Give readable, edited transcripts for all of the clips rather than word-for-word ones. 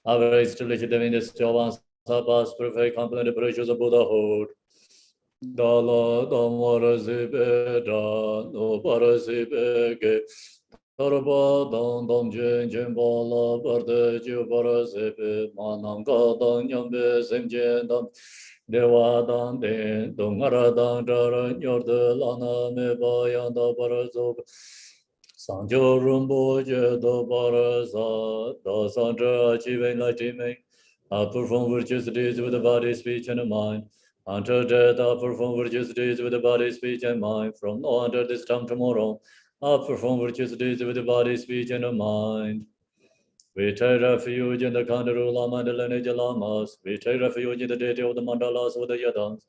Average established in the Stovan Sabas, perfect complement virtues of Buddhahood. Dala Damara no Parasibeke, Tarba Dam Jen Jembala, Barde Jubarasibe, Mananga Dan Yambe Semjen Dan, Dewa Dan Den, Dongara Dan Daran Yordelana Mebayanda Barazob. Sanjo Rumbo Jedo Barasa, Da Sandra achieving lighting, I perform virtuous deeds with the body, speech, and mind. Until death, I perform virtuous deeds with the body, speech, and mind. From now until this time tomorrow, I perform virtuous deeds with the body, speech, and mind. We take refuge in the Kandaru Lama and the lineage Lamas. We take refuge in the deity of the Mandalas with the Yadams.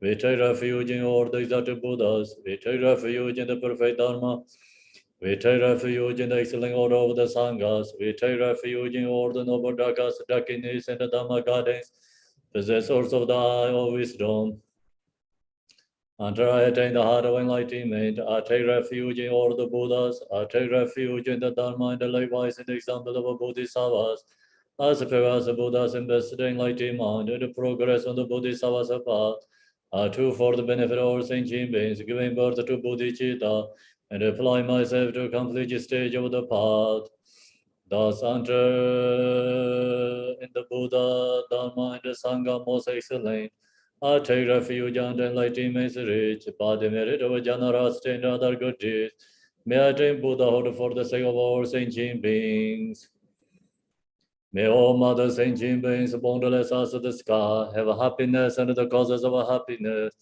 We take refuge in all the exalted Buddhas. We take refuge in the perfect Dharma. We take refuge in the excellent order of the Sanghas. We take refuge in all the noble Dakas, Dakinis, and the Dhamma gardens, possessors of the eye of wisdom. Until I attain the heart of enlightenment, I take refuge in all the Buddhas. I take refuge in the Dharma and the likewise in the example of the Bodhisattvas. As far as the Buddhas invested in enlightenment and the progress on the Bodhisattva's path, I too, for the benefit of all sentient beings, giving birth to Bodhicitta, and apply myself to complete the stage of the path. Thus enter in the Buddha, Dharma, and the Sangha most excellent. I take refuge and enlightenment rich, by the merit of generosity and other good deeds. May I attain Buddhahood for the sake of all sentient beings. May all mother sentient beings, boundless as the sky, have happiness and the causes of happiness.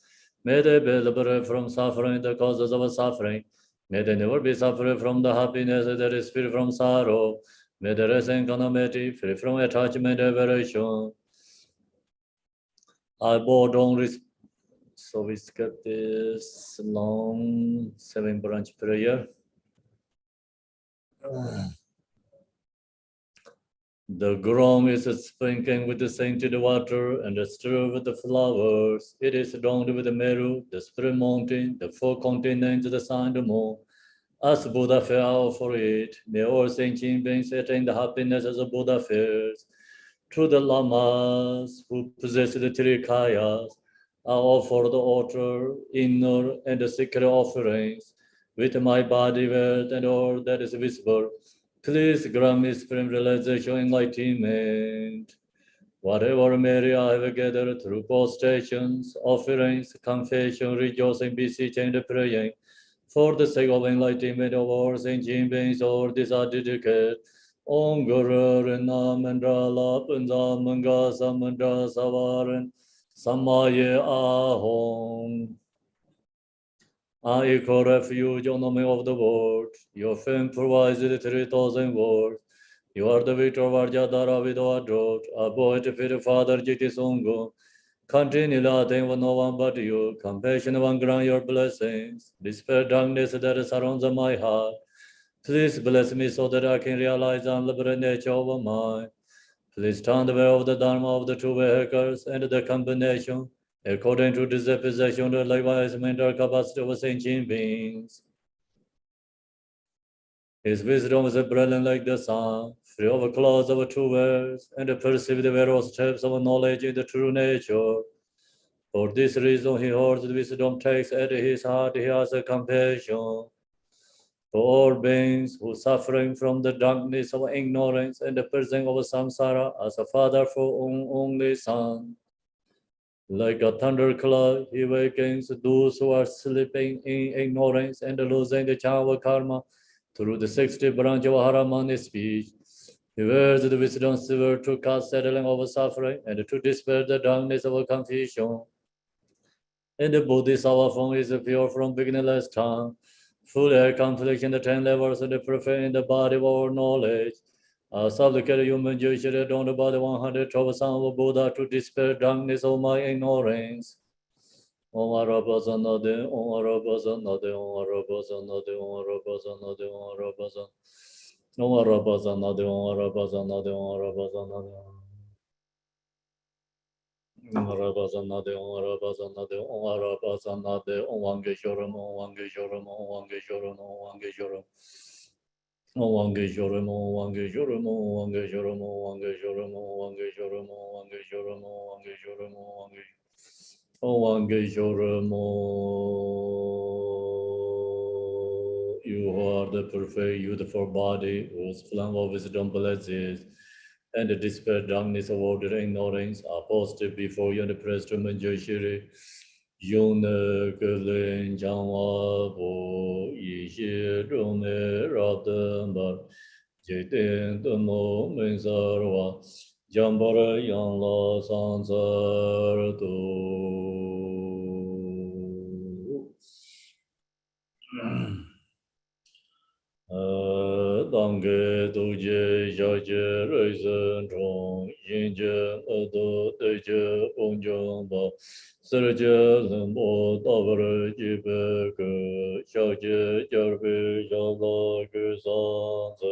May they be liberated from suffering, the causes of suffering. May they never be suffered from the happiness that is free from sorrow. May they rest in calamity, free from attachment and aversion. I bow down. So we skip this long 7-branch prayer. The ground is sprinkling with the scented water and stirred with the flowers. It is adorned with the Meru, the Spirit Mountain, the 4 continents, the sun, the moon. As Buddha fell for it, may all sentient beings attain the happiness as a Buddha fares. To the Lamas who possess the Trikayas, I offer the outer, inner, and the secret offerings with my body, wealth, and all that is visible. Please grant me supreme realization, enlightenment. Whatever merit I have gathered through postrations, offerings, confession, rejoicing, beseeching, and praying, for the sake of enlightenment of all sentient beings, all these are dedicated. Om Guru Rina Mandala Punza Manga Samandra Savaran Samaye Ahom. I call refuge on the name of the world. Your fame provides the 3,000 words. You are the victor of Arjadara without drought. A boy to feed Father Jiti Songo. Continue laughing with no one but you. Compassion one grant your blessings. Dispel darkness that surrounds my heart. Please bless me so that I can realize the unlimited nature of mind. Please turn the way of the Dharma of the two vehicles and the combination according to this possession of likewise mental capacity of sentient beings. His wisdom is brilliant like the sun, free of clouds of two worlds, and perceive the various steps of knowledge in the true nature. For this reason, he holds wisdom takes at his heart, he has a compassion for all beings who suffering from the darkness of ignorance and the prison of samsara as a father for only son. Like a thunderclap, he awakens those who are sleeping in ignorance and losing the charm of karma through the 60 branch of Haramani speech. He wears the wisdom silver to cast settling over suffering and to dispel the darkness of confusion. And the Bodhisattva form is pure from beginningless time, fully accomplished in the 10 levels of the perfect in the body of our knowledge. Supplicated human Jewish adorned by the 112 sons of Buddha to dispel darkness of my ignorance. Om Arabazanade, Om Arabazanade, Om Arabazanade, Om Arabazanade, Om Arabazanade, Om Arabazanade, Om Arabazanade, Om Arabazanade. Om Arabazanade, Om Arabazanade, Om Arabazanade, Om Wangeshoram, Om Wangeshoram, Om Wangeshoram, Om Wangeshoram. Wange Joromo, Wange Joromo, Wange Joromo, Wange Joromo, Wange Joromo, Wange Joromo, Wange Joromo, Wange Joromo. You are the perfect, beautiful body whose flame of wisdom blesses, and the despair darkness of order and ignorance are posted before you and the press to Manjashiri. 用那个人讲话不一些中的绕的嘛，这点的么没事哇，讲把了养了上字儿都。当个都结小结人生中，迎接多对接风景吧，世界人波大不了几百个，小结交配小老个上子，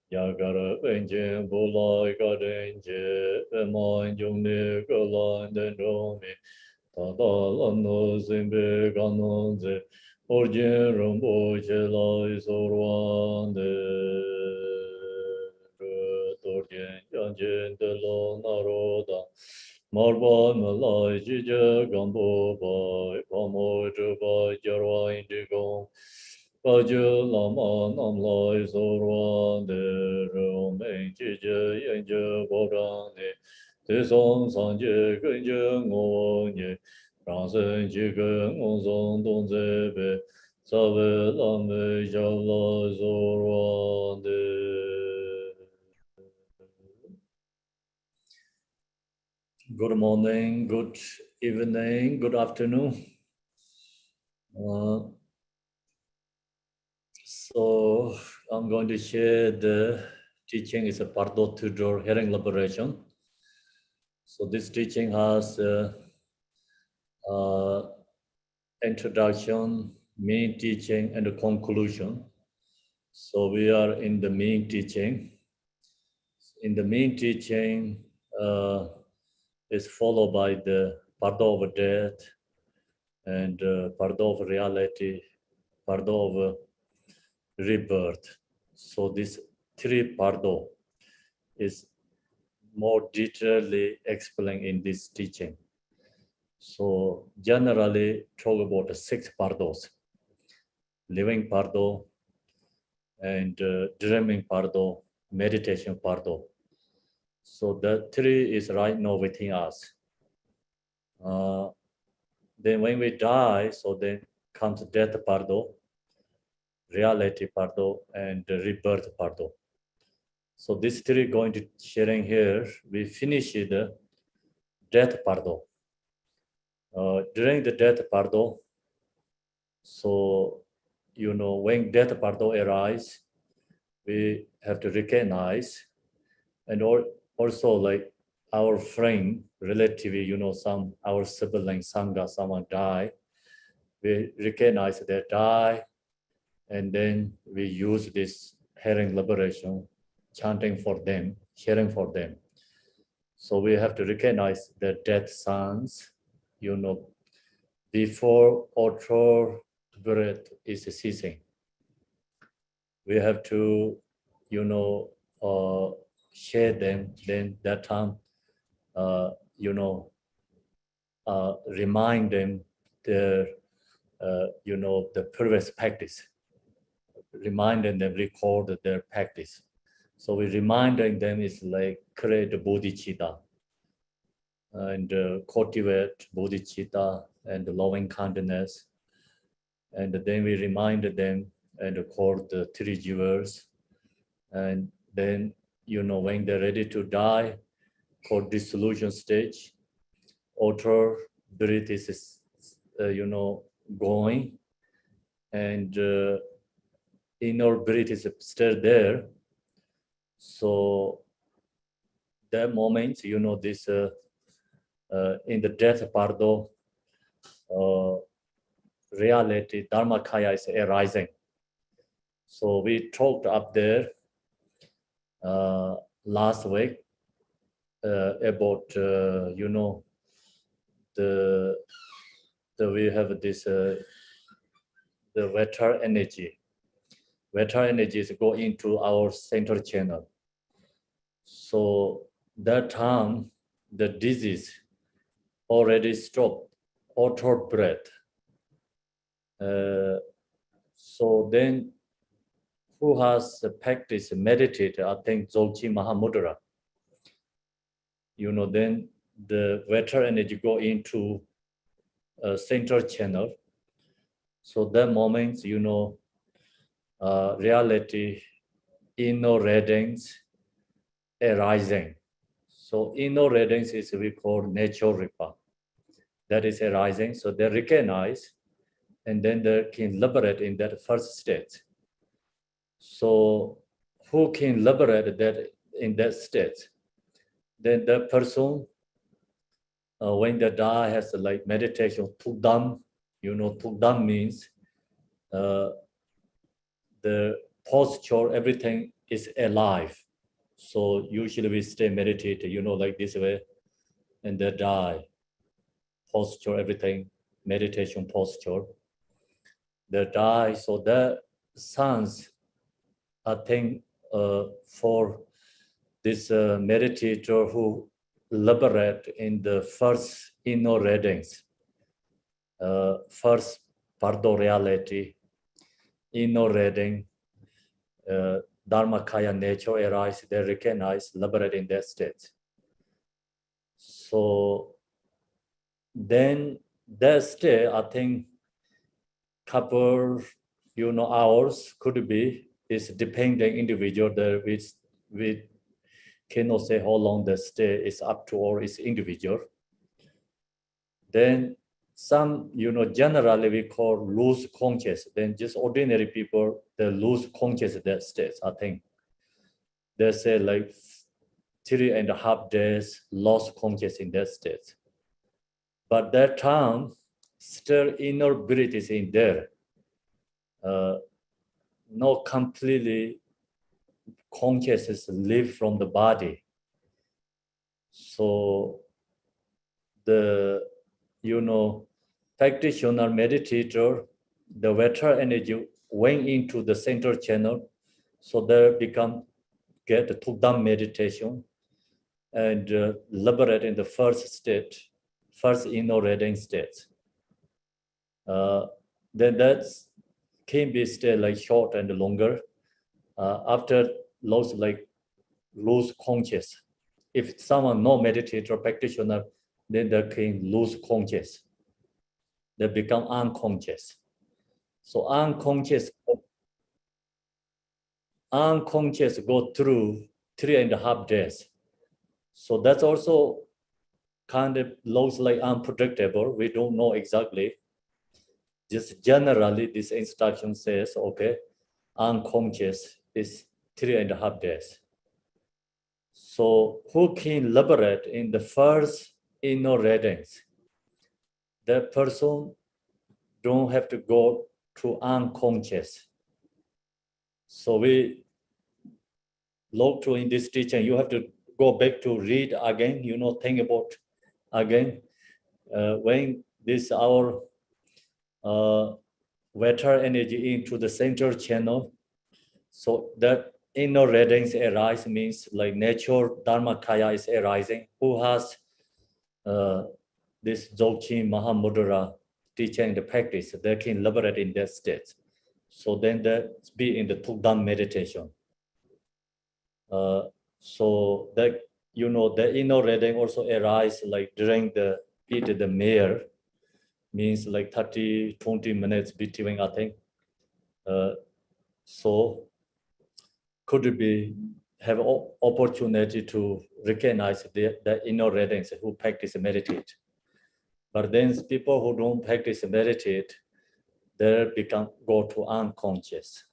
雅个了本钱不来个人节，满中的个兰的中的，大大兰诺心被感动在。Origin Rinpoche Lai Sorwan De Dorjen Yanjen De Lo Naroda Marba Malai Jija Gambo Bai Pamo Chubai Jarwa Indigo Baju Lama Nam Lai Sorwan De Rome Jija Yanja Bodang De Te Song Sanje Genje Ngo 让生几个我从东这边，早为咱们小老做的。Good morning, good evening, good afternoon. So I'm going to share the teaching is a Bardo Thodol hearing liberation. So this teaching has introduction, main teaching, and a conclusion. So we are in the main teaching. In the main teaching is followed by the Bardo of death and Bardo of reality, Bardo of rebirth. So this three Bardo is more detailedly explained in this teaching. So generally talk about the 6 Bardos: living Bardo, and dreaming Bardo, meditation Bardo. So the 3 is right now within us. Then when we die, so then comes death Bardo, reality Bardo, and rebirth Bardo. So these 3 going to sharing here. We finish the death Bardo. During the death Bardo, so when death Bardo arises, we have to recognize, and also like our friend, relative, our sibling, sangha, someone die, we recognize they die, and then we use this hearing liberation, chanting for them, sharing for them. So we have to recognize the death sounds, before auto breath is ceasing. We have to, share them, then that time, remind them their, the previous practice, reminding them, record their practice. So we reminding them is like create bodhicitta and cultivate bodhicitta and loving kindness. And then we remind them and call the 3 jewels. And then, when they're ready to die, called dissolution stage, outer breath is, going, and inner breath is still there. So that moment, this in the death Bardo, reality, Dharmakaya is arising. So we talked up there last week about, we have this, the water energy. vital energies go into our central channel. So that time, the disease already stopped, auto breath. So then, who has practiced, meditated, I think Dzogchen Mahamudra, then the vital energy go into a central channel. So that moment, reality, inner readings arising. So inner readings is we call nature ripa. That is arising. So they recognize, and then they can liberate in that first state. So who can liberate that in that state? Then the person, when they die, has like meditation, Thodol. Thodol means the posture, everything is alive. So usually we stay meditated, like this way, and they die. Posture, everything, meditation posture. They die. So that sounds, I think, for this meditator who liberate in the first inner readings, first Bardo reality, inner reading, Dharmakaya nature arise, they recognize, liberate in that state. So then that state, I think, couple, hours could be, is depending individual, which we cannot say how long the stay is up to, or is individual. Then some, generally we call lose conscious. Then just ordinary people, they lose conscious that states, I think. They say like 3.5 days lost conscious in that state. But that time, still inner breath is in there. Not completely consciousness leave from the body. So the, practitioner, meditator, the vital energy went into the central channel, so they get the Thodol meditation and liberate in the first state, first inner reading state. Then that can be stay like short and longer. After lose conscious. If someone no meditator practitioner, then they can lose conscious. They become unconscious. So unconscious go through 3.5 days. So that's also kind of looks like unpredictable. We don't know exactly. Just generally, this instruction says, okay, unconscious is 3.5 days. So who can liberate in the first inner readings? That person don't have to go to unconscious. So we look to in this teaching, you have to go back to read again, think about again. When this our vital energy into the central channel, so that inner readings arise means like nature Dharmakaya is arising. Who has this Dzogchen Mahamudra teaching the practice, they can liberate in that state. So then they be in the Thodol meditation. So that, the inner reading also arise like during the meal, means like 20 minutes between, I think. So could it be have opportunity to recognize the inner readings who practice meditate. But then people who don't practice meditate, they go to unconscious.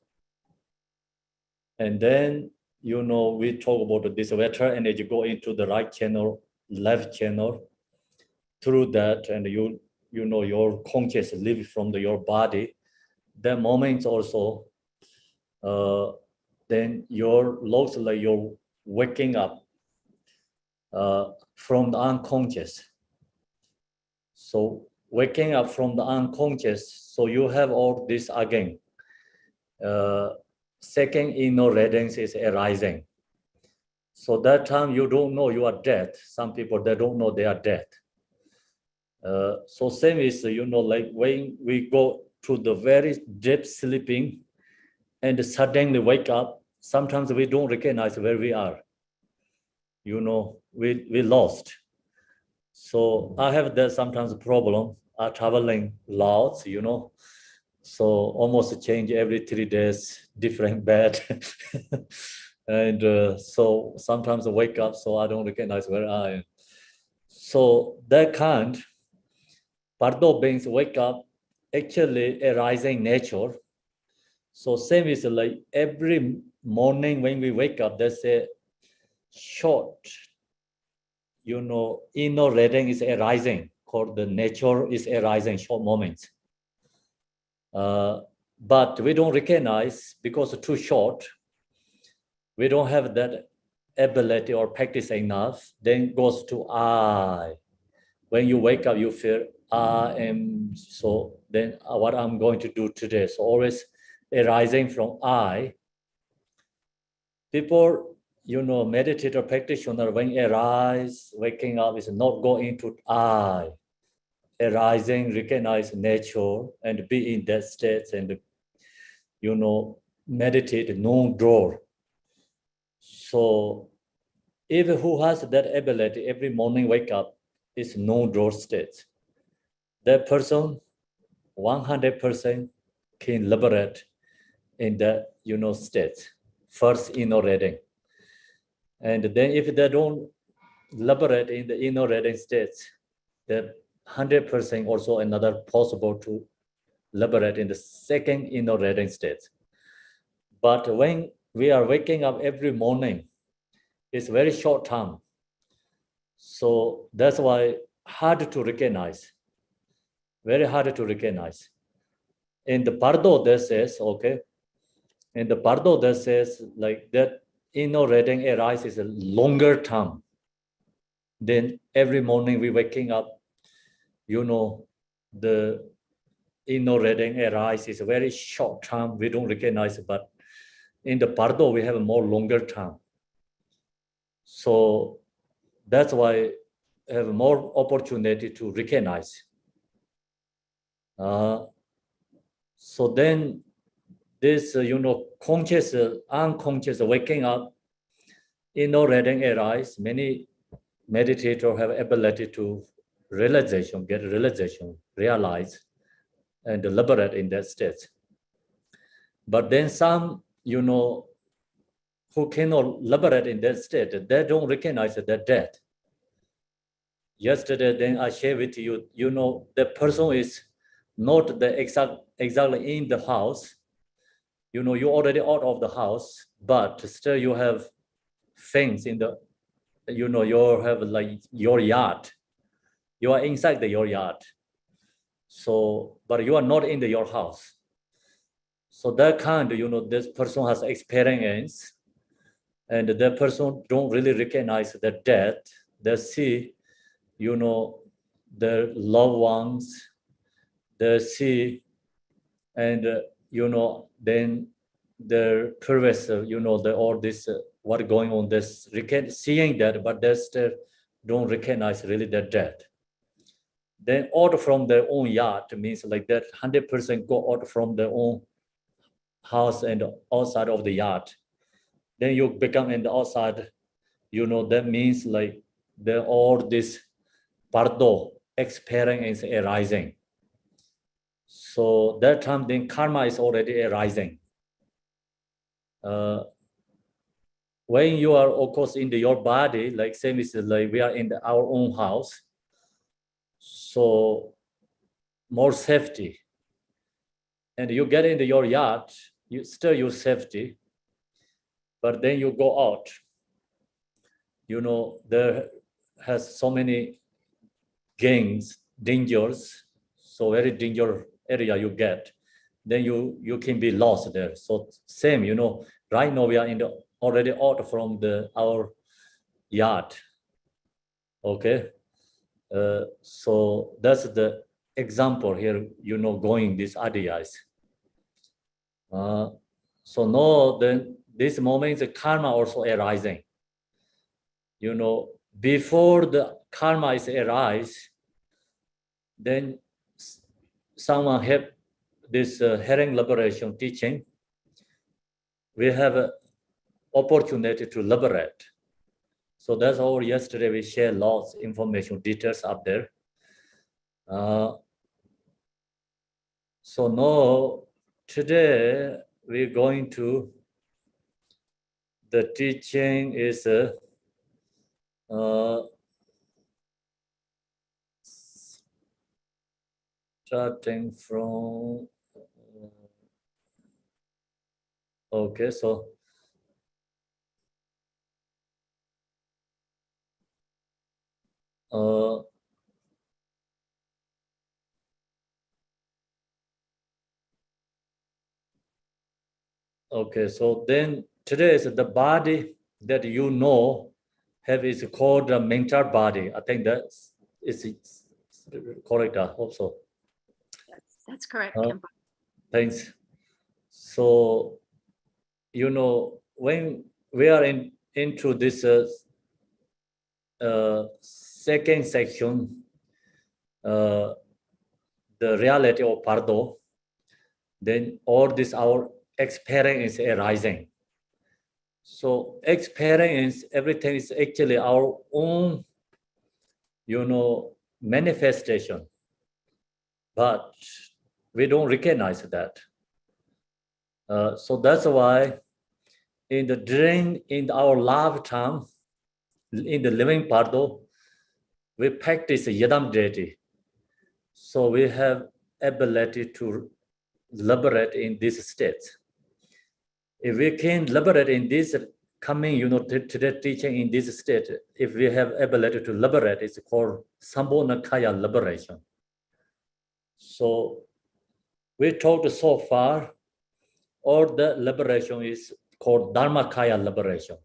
And then, we talk about this vital energy go into the right channel, left channel. Through that, and your conscious leave from your body. The moments also, then looks like you're waking up from the unconscious. So waking up from the unconscious, so you have all this again. second inner radiance is arising. So that time you don't know you are dead. Some people, they don't know they are dead. So same is, like when we go to the very deep sleeping and suddenly wake up, sometimes we don't recognize where we are. We lost. So I have that sometimes problem. I'm traveling lots, so almost change every 3 days, different bed. And so sometimes I wake up, so I don't recognize where I am. So that kind, Bardo beings wake up, actually arising nature. So same is like every morning when we wake up, there's a short, inner reading is arising, called the nature is arising, short moments. But we don't recognize because it's too short. We don't have that ability or practice enough. Then goes to I. When you wake up, you feel I am so. Then what I'm going to do today. So always arising from I. People, meditator practitioner, when arise, waking up is not going to I. Arising, recognize nature and be in that state and, meditate, no draw. So if who has that ability, every morning wake up is no draw state, that person 100% can liberate in that, state, first inner reading. And then if they don't liberate in the inner reading states, that 100% also another possible to liberate in the second inner reading state. But when we are waking up every morning, it's very short time. So that's why hard to recognize, very hard to recognize. In the Bardo, that says, okay, in the Bardo, that says like that inner reading arises a longer time. Then every morning we waking up, the inner reading arises a very short time. We don't recognize it, but in the Bardo, we have a more longer time. So that's why I have more opportunity to recognize. So then this, conscious, unconscious waking up, inner reading arise. Many meditators have ability to get realization, realize, and liberate in that state. But then some, who cannot liberate in that state, they don't recognize that death. Yesterday, then I share with you, the person is not the exactly in the house. You already out of the house, but still you have things in the, you have like your yard. You are inside your yard. So, but you are not in your house. So that kind, this person has experience, and that person don't really recognize the death. They see, their loved ones, they see, and then their previous, all this, what going on, this seeing that, but they still don't recognize really the death. Then out from their own yard means like that 100% go out from their own house and outside of the yard. Then you become in the outside, that means like all this Bardo experience arising. So that time then karma is already arising. When you are of course in your body, like same is like we are in our own house, so more safety. And you get into your yard, you still use safety, but then you go out, there has so many gangs, dangers, so very dangerous area you get, then you can be lost there. So same, right now we are already out from our yard. Okay, so that's the example here, going these ideas. So now then this moment the karma also arising. You know, before the karma is arise, then someone have this herring liberation teaching. We have an opportunity to liberate. So that's all. Yesterday we shared lots of information details up there. So now today we're going to, the teaching is starting from, okay, so okay, so then today is the body that you know have is called the mental body. I think that's is correct. I hope so. That's correct. Thanks. So you know when we are into this second section, the reality of Bardo, then all this our experience is arising. So experience, everything is actually our own, you know, manifestation, but we don't recognize that. So that's why in our lifetime, in the living Bardo, we practice Yadam deity. So we have ability to liberate in this state. If we can liberate in this coming, you know, today teaching in this state, if we have ability to liberate, it's called Sambhonakaya liberation. So we talked so far, all the liberation is called Dharmakaya liberation.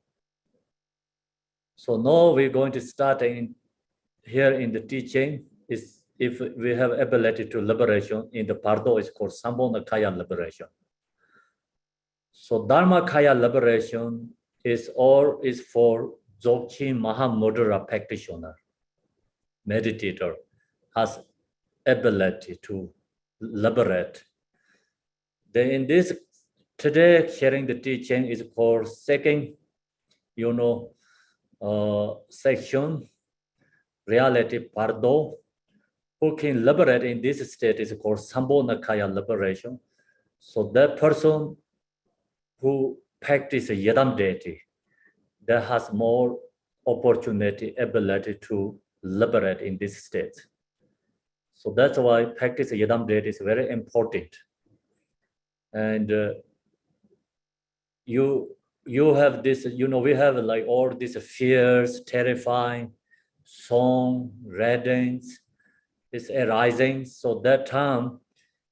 So now we're going to start here in the teaching is if we have ability to liberation in the Bardo is called Sambhonakaya liberation. So Dharmakaya liberation is for Dzogchen Mahamudra practitioner, meditator, has ability to liberate. Then in this today sharing the teaching is called second, you know, section, reality Bardo, who can liberate in this state is called Sambhonakaya liberation. So that person who practice Yadam deity, that has more opportunity, ability to liberate in this state. So that's why practice Yadam deity is very important. And you have this, you know, we have like all these fears, terrifying, song, readings, is arising. So that time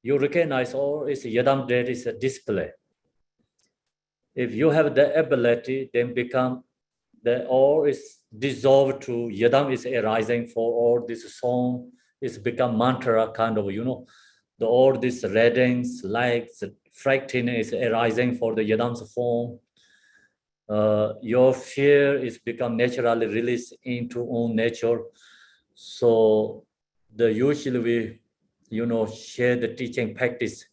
you recognize all is Yadam deity is a display. If you have the ability, then become the all is dissolved to Yadam is arising for all this song, it's become mantra kind of, you know, all these readings, likes, fracting is arising for the Yadam's form. Your fear is become naturally released into own nature. So the usually we, you know, share the teaching practice,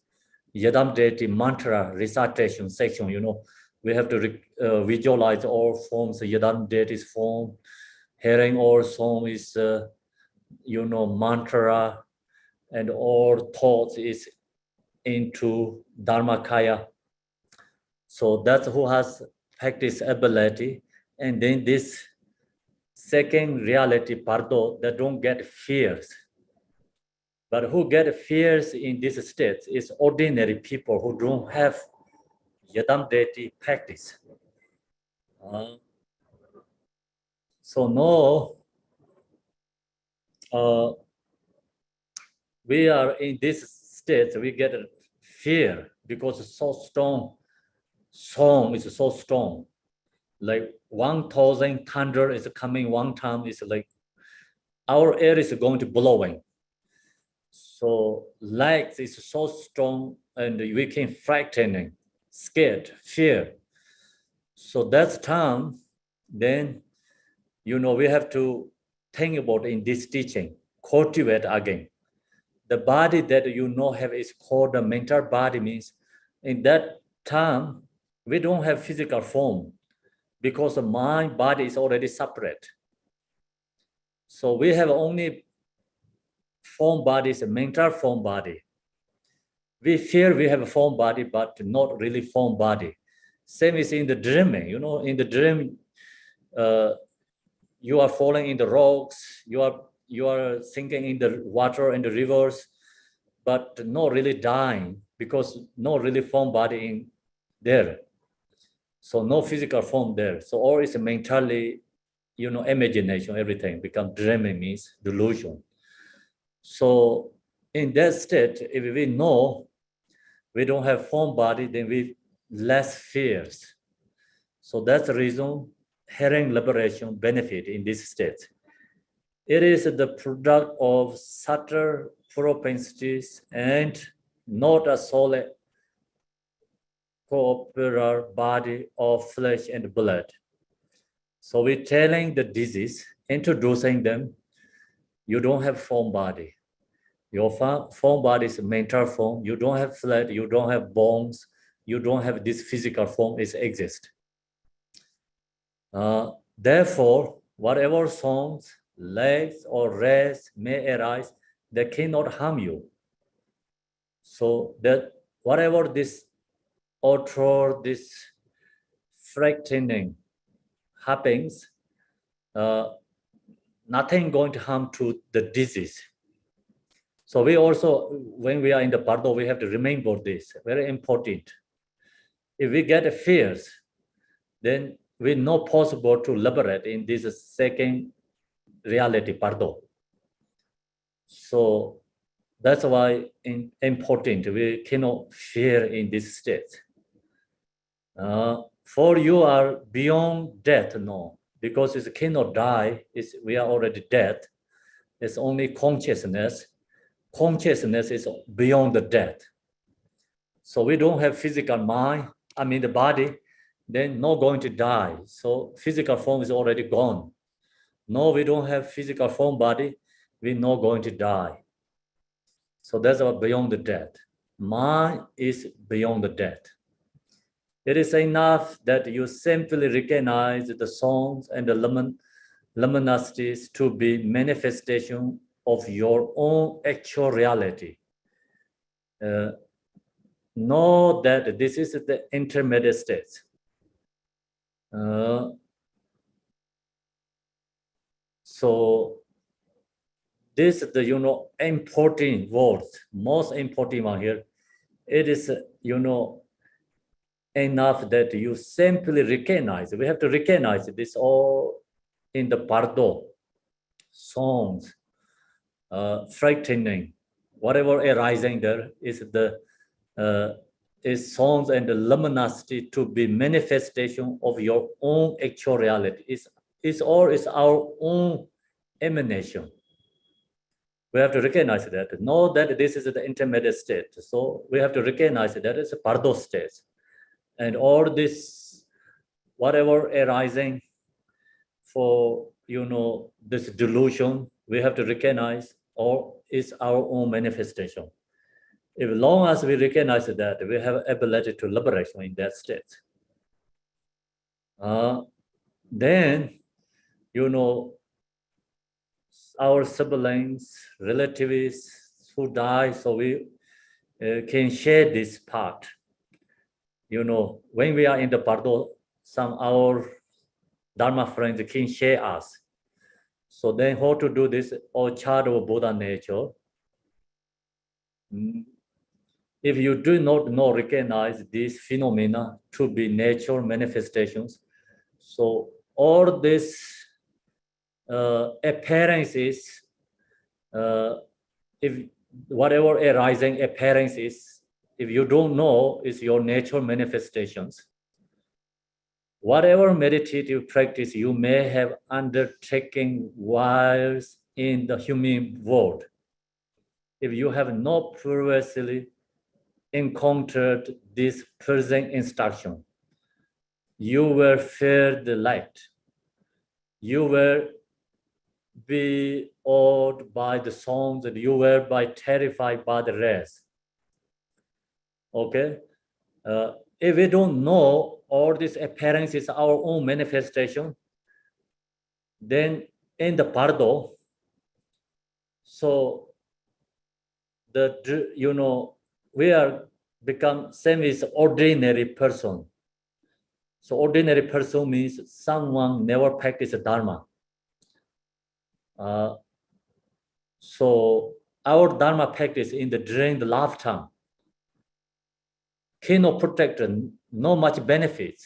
Yadam deity mantra recitation section, you know, we have to visualize all forms, Yadam deity's form, hearing all song is, you know, mantra, and all thoughts is into Dharmakaya. So that's who has practice ability. And then this second reality, Bardo, that don't get fears. But who get fears in this state is ordinary people who don't have Yadam deity practice. So now we are in this state, we get fear because it's so strong. Song is so strong. Like 1,000 thunder is coming one time, it's like our air is going to blowing. So light is so strong and we can frightening. scared, fear. So that's time, then, we have to think about in this teaching, cultivate again. The body that have is called the mental body, means in that time, we don't have physical form because the mind body is already separate. So we have only form body, is a mental form body. We feel we have a form body, but not really form body. Same is in the dreaming, in the dream, you are falling in the rocks, you are sinking in the water and the rivers, but not really dying because no really form body in there. So no physical form there. So all is mentally, imagination, everything become dreaming, means delusion. So in that state, if we know we don't have form body, then we less fears. So that's the reason hearing liberation benefit in this state. It is the product of subtle propensities and not a solid corporeal body of flesh and blood. So we're telling the disease, introducing them, you don't have form body. Your form body is mental form. You don't have flesh, you don't have bones, you don't have this physical form, it exists. Therefore, whatever songs, legs, or rays may arise, they cannot harm you. So that whatever this author, this frightening happens, nothing going to harm to the disease. So we also, when we are in the Bardo, we have to remember this, very important. If we get fears, then we know possible to liberate in this second reality, Bardo. So that's why important, we cannot fear in this state. For you are beyond death, no, because it cannot die, we are already dead. It's only consciousness. Consciousness is beyond the death. So we don't have physical mind, the body, then not going to die. So physical form is already gone. No, we don't have physical form body, we're not going to die. So that's what beyond the death. Mind is beyond the death. It is enough that you simply recognize the songs and the luminosities to be manifestation of your own actual reality. Know that this is the intermediate state. So this is the important words, most important one here. It is enough that you simply recognize. We have to recognize this all in the Bardo songs, frightening, whatever arising there is the is songs and the luminosity to be manifestation of your own actual reality. It's our own emanation. We have to recognize that. Know that this is the intermediate state. So we have to recognize that it's a Bardo state. And all this, whatever arising for, this delusion, we have to recognize or is our own manifestation. As long as we recognize that, we have ability to liberation in that state. Then, our siblings, relatives who die, so we can share this part. When we are in the Bardo, some our Dharma friends can share us. So then how to do this, all child of Buddha nature. If you do not recognize these phenomena to be natural manifestations, so all these appearances, if whatever arising appearances, if you don't know, is your natural manifestations. Whatever meditative practice you may have undertaken whilst in the human world, if you have not previously encountered this present instruction. You will fear the light. You will be awed by the songs, and you will be terrified by the rest. Okay? If we don't know all this appearance is our own manifestation, then in the Bardo, so we are become same as ordinary person. So ordinary person means someone never practice Dharma. So our Dharma practice during the lifetime cannot protect, no much benefits.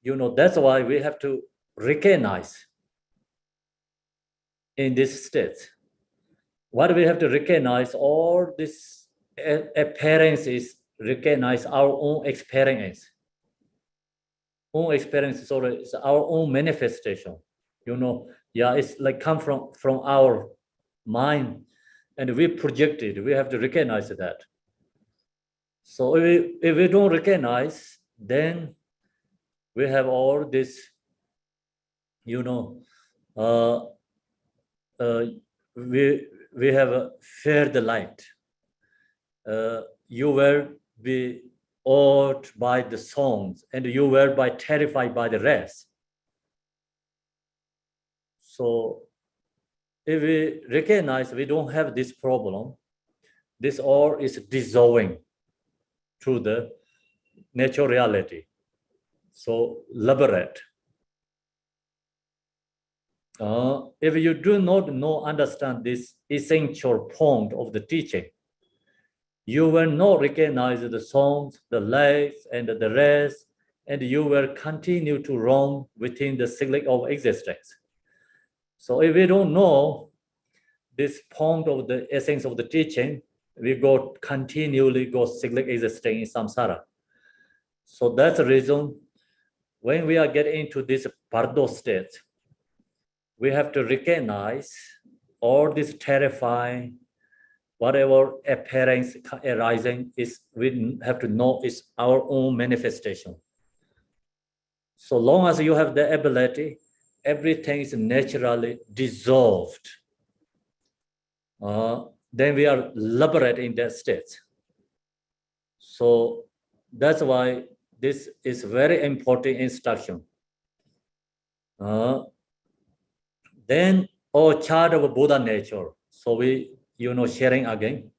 That's why we have to recognize in this state. What we have to recognize, all this appearances, recognize our own experience. Own experience is our own manifestation. It's like come from our mind, and we project it. We have to recognize that. So if we don't recognize, then we have all this, we have fear the light. You will be awed by the songs, and you will be terrified by the rest. So if we recognize we don't have this problem, this all is dissolving through the natural reality. So liberate. If you do not understand this essential point of the teaching, you will not recognize the songs, the lights, and the rest, and you will continue to roam within the cycle of existence. So if we don't know this point of the essence of the teaching, we continually go cyclic existing in samsara. So that's the reason when we are getting into this Bardo state, we have to recognize all this terrifying, whatever appearance arising is, we have to know is our own manifestation. So long as you have the ability, everything is naturally dissolved. Then we are liberated in that state. So that's why this is very important instruction. Then, child of Buddha nature. So we, sharing again.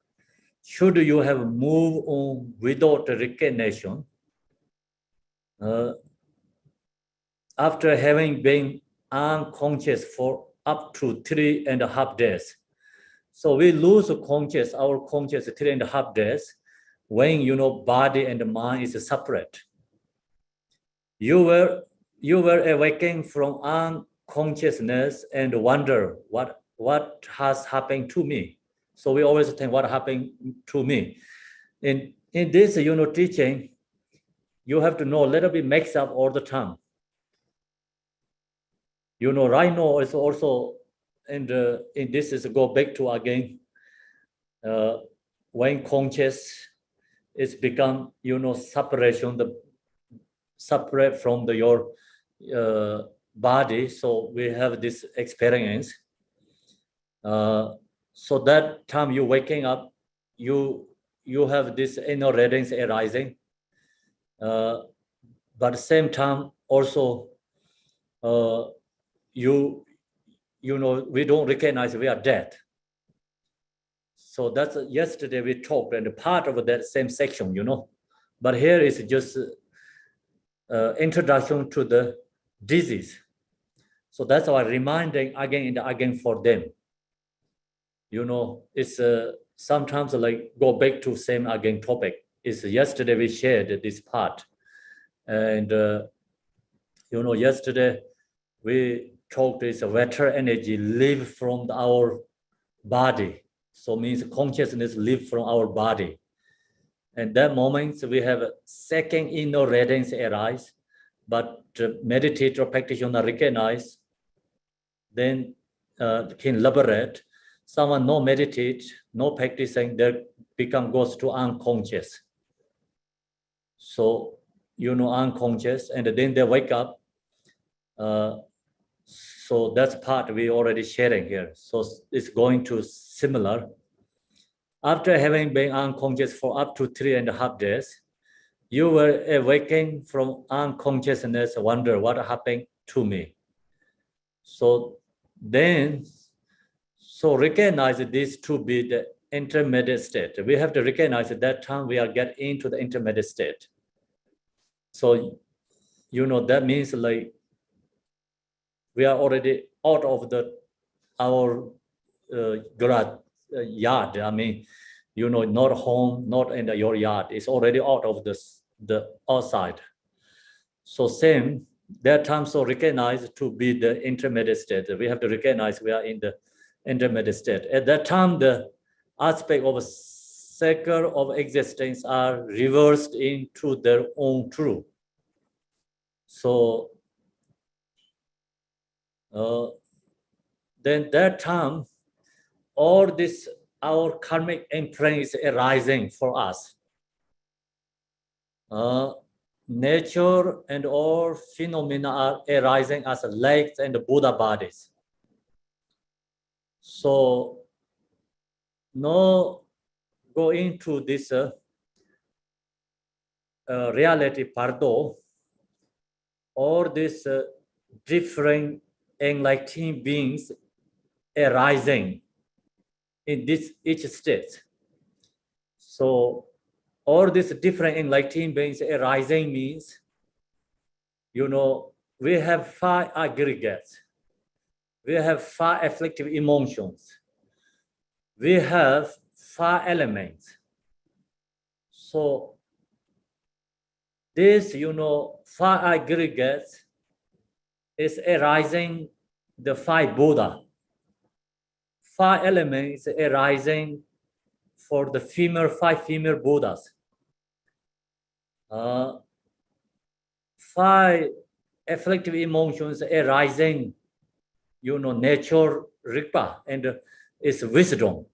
Should you have moved on without recognition, after having been unconscious for up to 3.5 days. So we lose our conscious 3.5 days when body and mind is separate. You were awakening from unconsciousness and wonder what has happened to me. So we always think what happened to me. In this teaching, you have to know a little bit mix up all the time. Right now it's also in this is go back to again when conscious is become separation, the separate from your body. So we have this experience. So that time you waking up, you have this inner radiance arising. But at the same time also we don't recognize we are dead. So that's yesterday we talked, and part of that same section, But here is just introduction to the disease. So that's why reminding again and again for them. It's sometimes like go back to same again topic. It's yesterday we shared this part, and yesterday we talked is water energy live from our body. So means consciousness live from our body. And that moment we have a second inner radiance arise, but meditator practitioner recognize, then can liberate. Someone no meditate, no practicing, goes to unconscious. So, unconscious, and then they wake up. So that's part we already sharing here. So it's going to similar. After having been unconscious for up to 3.5 days, you were awakened from unconsciousness, wonder what happened to me. So then, recognize this to be the intermediate state. We have to recognize at that time we are getting into the intermediate state. So, that means like we are already out of our yard. I mean, not home, not in your yard. It's already out of the outside. So same, that time so recognize to be the intermediate state. We have to recognize we are in the intermediate state. At that time, the aspect of a circle of existence are reversed into their own truth. So then that time, all this, our karmic imprint is arising for us. Nature and all phenomena are arising as legs and Buddha bodies. So, no go into this reality, Bardo, all these different enlightened beings arising in this each state. So all these different enlightened beings arising means, we have 5 aggregates. We have 5 afflictive emotions. We have 5 elements. So this, 5 aggregates is arising the 5 Buddha. 5 elements arising for the 5 female Buddhas. 5 afflictive emotions arising, nature, Rigpa, and it's wisdom.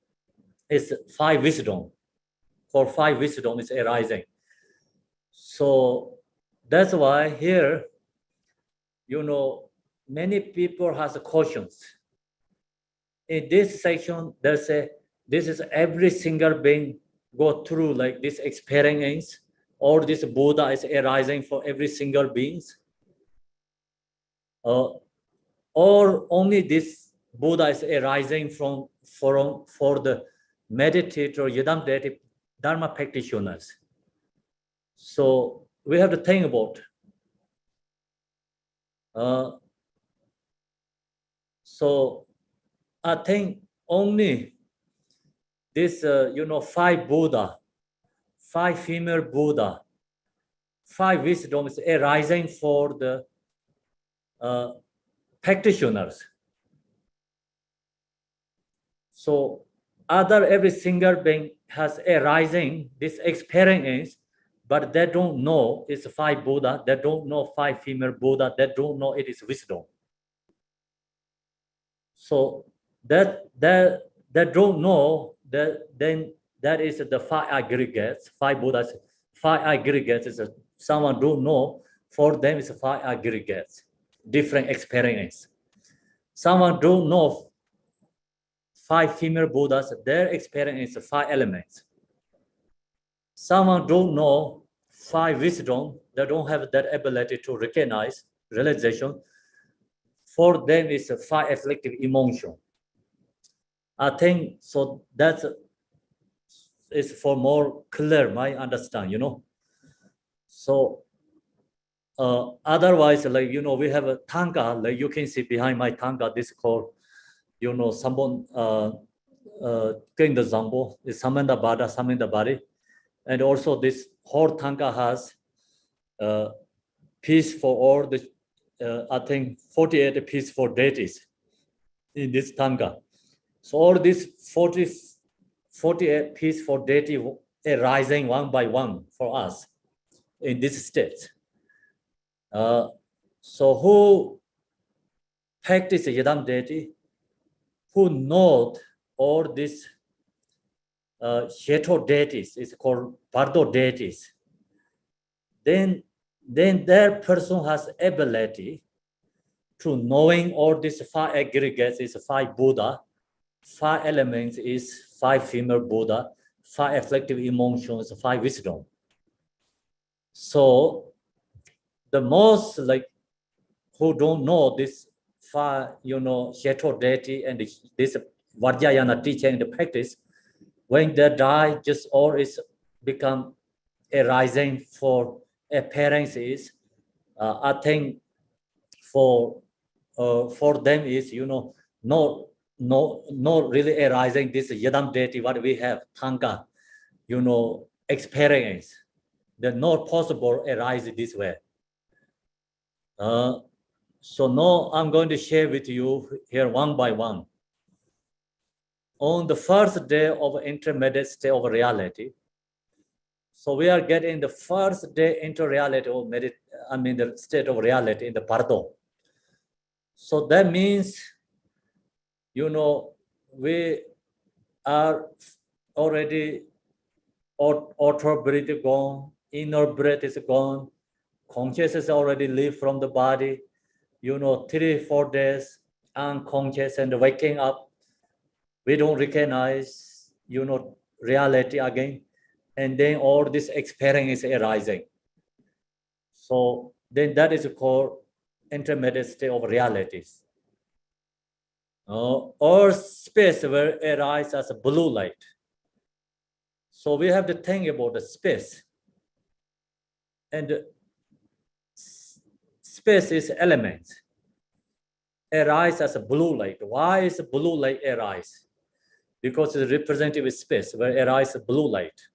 It's 5 wisdom. For 5 wisdom is arising. So that's why here, many people has cautions. In this section, there's this is every single being go through like this experience, or this Buddha is arising for every single beings, or only this Buddha is arising for the meditator, Yidam Dharma practitioners. So we have to think about. So I think only this, 5 Buddha, 5 female Buddha, 5 wisdoms arising for the practitioners. So every single being has arising this experience, but they don't know it's 5 Buddha, they don't know 5 female Buddha, they don't know it is wisdom. So that they don't know that, then that is the 5 aggregates, 5 Buddhas, 5 aggregates is someone don't know, for them is 5 aggregates, different experience. Someone don't know 5 female Buddhas, their experience is 5 elements. Someone don't know 5 wisdom, they don't have that ability to recognize realization. For them is a 5 afflictive emotion. I think so that is for more clear my understand, So otherwise, like, we have a Tanka, like you can see behind my Tanka, this called, someone getting the Zambo, is Samanda Bada, Samanda Bari. And also this whole Tanka has peace for all the, I think 48 peaceful deities in this Tanka. So all these 48 peaceful deity arising one by one for us in this state. So who practice Yidam deity, who know all this Sheto deities, it's called Bardo deities. Then that person has ability to knowing all these 5 aggregates is 5 Buddha, 5 elements is 5 female Buddha, 5 afflictive emotions, 5 wisdom. So the most like who don't know this 5, Sheto deity and this Vajrayana teaching and the practice, when they die, just all is become arising for appearances. I think for them is not really arising this yadam deity what we have thanga, experience. They're not possible arise this way. So now I'm going to share with you here one by one. On the first day of intermediate state of reality, so we are getting the first day into reality of the state of reality in the Bardo. So that means, we are already outer breath gone, inner breath is gone, consciousness already leave from the body, 3-4 days unconscious and waking up. We don't recognize, reality again. And then all this experience is arising. So then that is called intermediate state of realities. Or space where arises as a blue light. So we have to think about the space. And space is elements. Arise as a blue light. Why is blue light arise? Because it's representative space where arise blue light.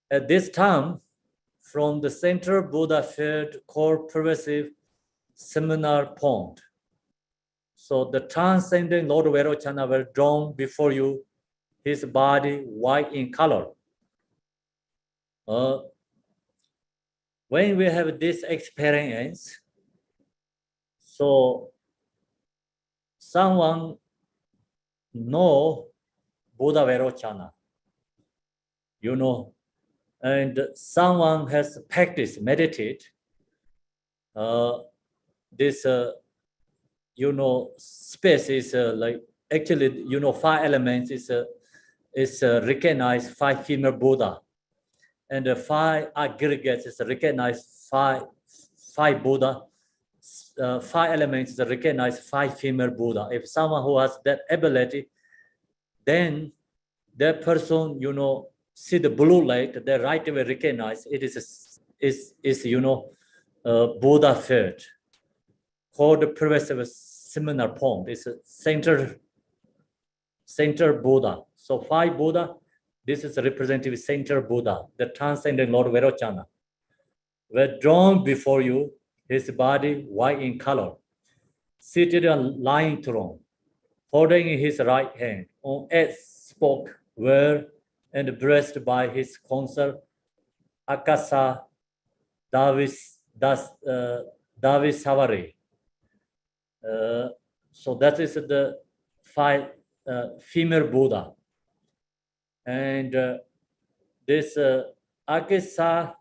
At this time, from the center Buddha fed core pervasive seminar point. So the transcendent Lord Vairochana were drawn before you, his body white in color. When we have this experience, so someone know Buddha Vairochana, and someone has practiced, meditate, this, space is like, actually, 5 elements is recognized 5 female Buddha. And the 5 aggregates is recognized 5 Buddha. 5 elements is recognized 5 female Buddha. If someone who has that ability, then that person, see the blue light, they right away recognize it is Buddha fed, called the pervasive seminar point. It's a center Buddha. So 5 Buddha, this is a representative center Buddha, the transcendent Lord Vairochana, were drawn before you, his body white in color, seated on lying throne, holding in his right hand, on earth spoke were and blessed by his consort Akasa Davisavari. So that is the 5 female Buddha. And this Akasa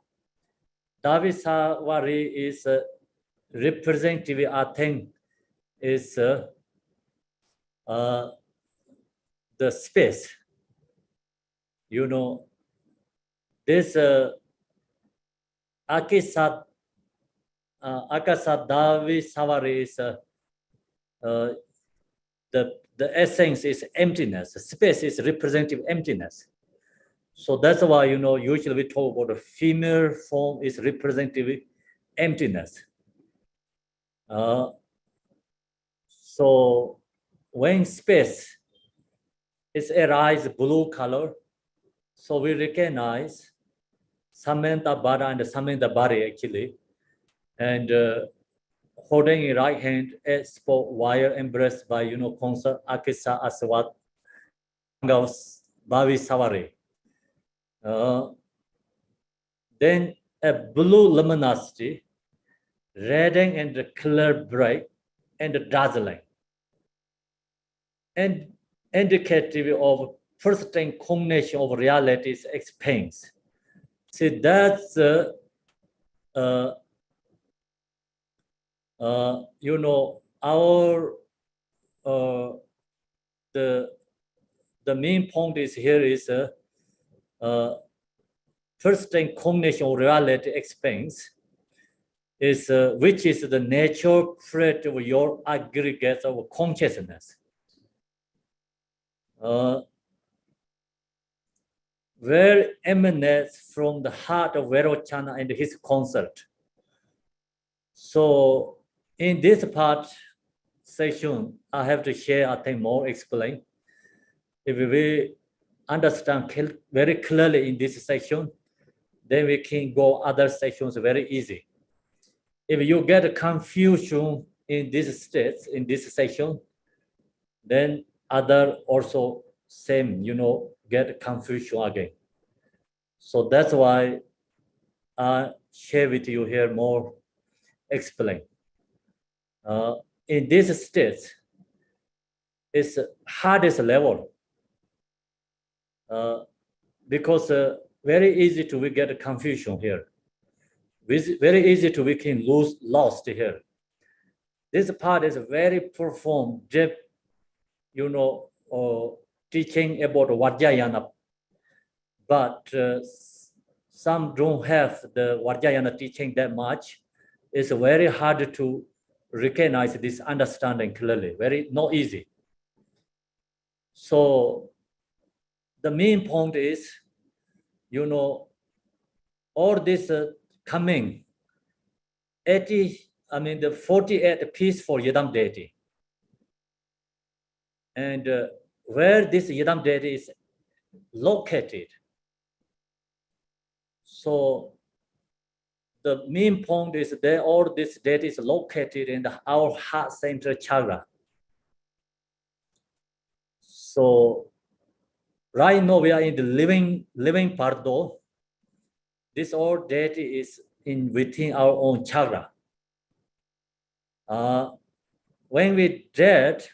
Davisavari is representative, I think, is the space. This Akasa Davisavari is the essence is emptiness. Space is representative emptiness. So that's why, usually we talk about the female form is representative emptiness. So when space is arise blue color, so we recognize Samanta Bada and Samanta Bari actually, and holding in right hand a sport wire embraced by consort Akisa Aswat Gaus Bavi Savari. Then a blue luminosity, reddening and clear bright and dazzling, and indicative of first-time combination of realities explains. See, that's you know, our the main point is here is first-time combination of reality explains is which is the natural trait of your aggregates of consciousness. Where emanates from the heart of Vairocana and his consort. So in this part section, I have to share, I think, more explain. If we understand very clearly in this section, then we can go other sections very easy. If you get confusion in this states, in this section, then other also same, you know, get confusion again. So that's why I share with you here more explain. In this states, it's hardest level because very easy to we get confusion here. Very easy to we can lost here. This part is very profound, deep, you know, teaching about Vajrayana, but some don't have the Vajrayana teaching that much. It's very hard to recognize this understanding clearly, very not easy. So the main point is, you know, all this coming 48 peaceful Yidam deity. And where this Yidam deity is located. So the main point is that all this deity is located in our heart center chakra. So right now we are in the living Bardo. This all deity is within our own chakra. When we dead,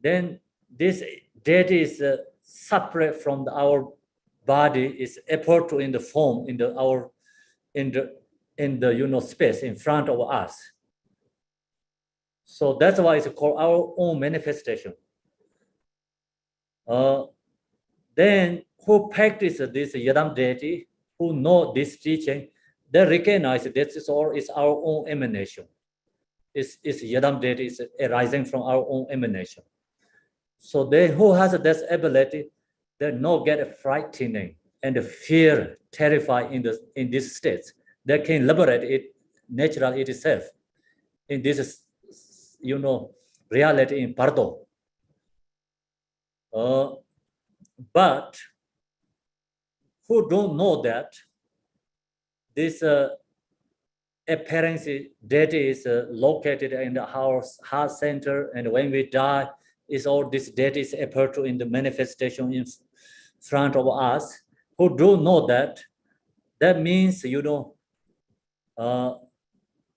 then this deity is separate from our body, is appear to in the form in the you know space in front of us. So that's why it's called our own manifestation. Then who practice this Yidam deity, who know this teaching, they recognize this is all is our own emanation. Is Yidam deity is arising from our own emanation. So they who has this ability, they not get frightening and fear, terrified in these states. They can liberate it naturally itself in this, you know, reality in Bardo. But who don't know that this appearance deity is located in the heart center, and when we die, is all these deities appear to in the manifestation in front of us. Who do know that? That means, you know,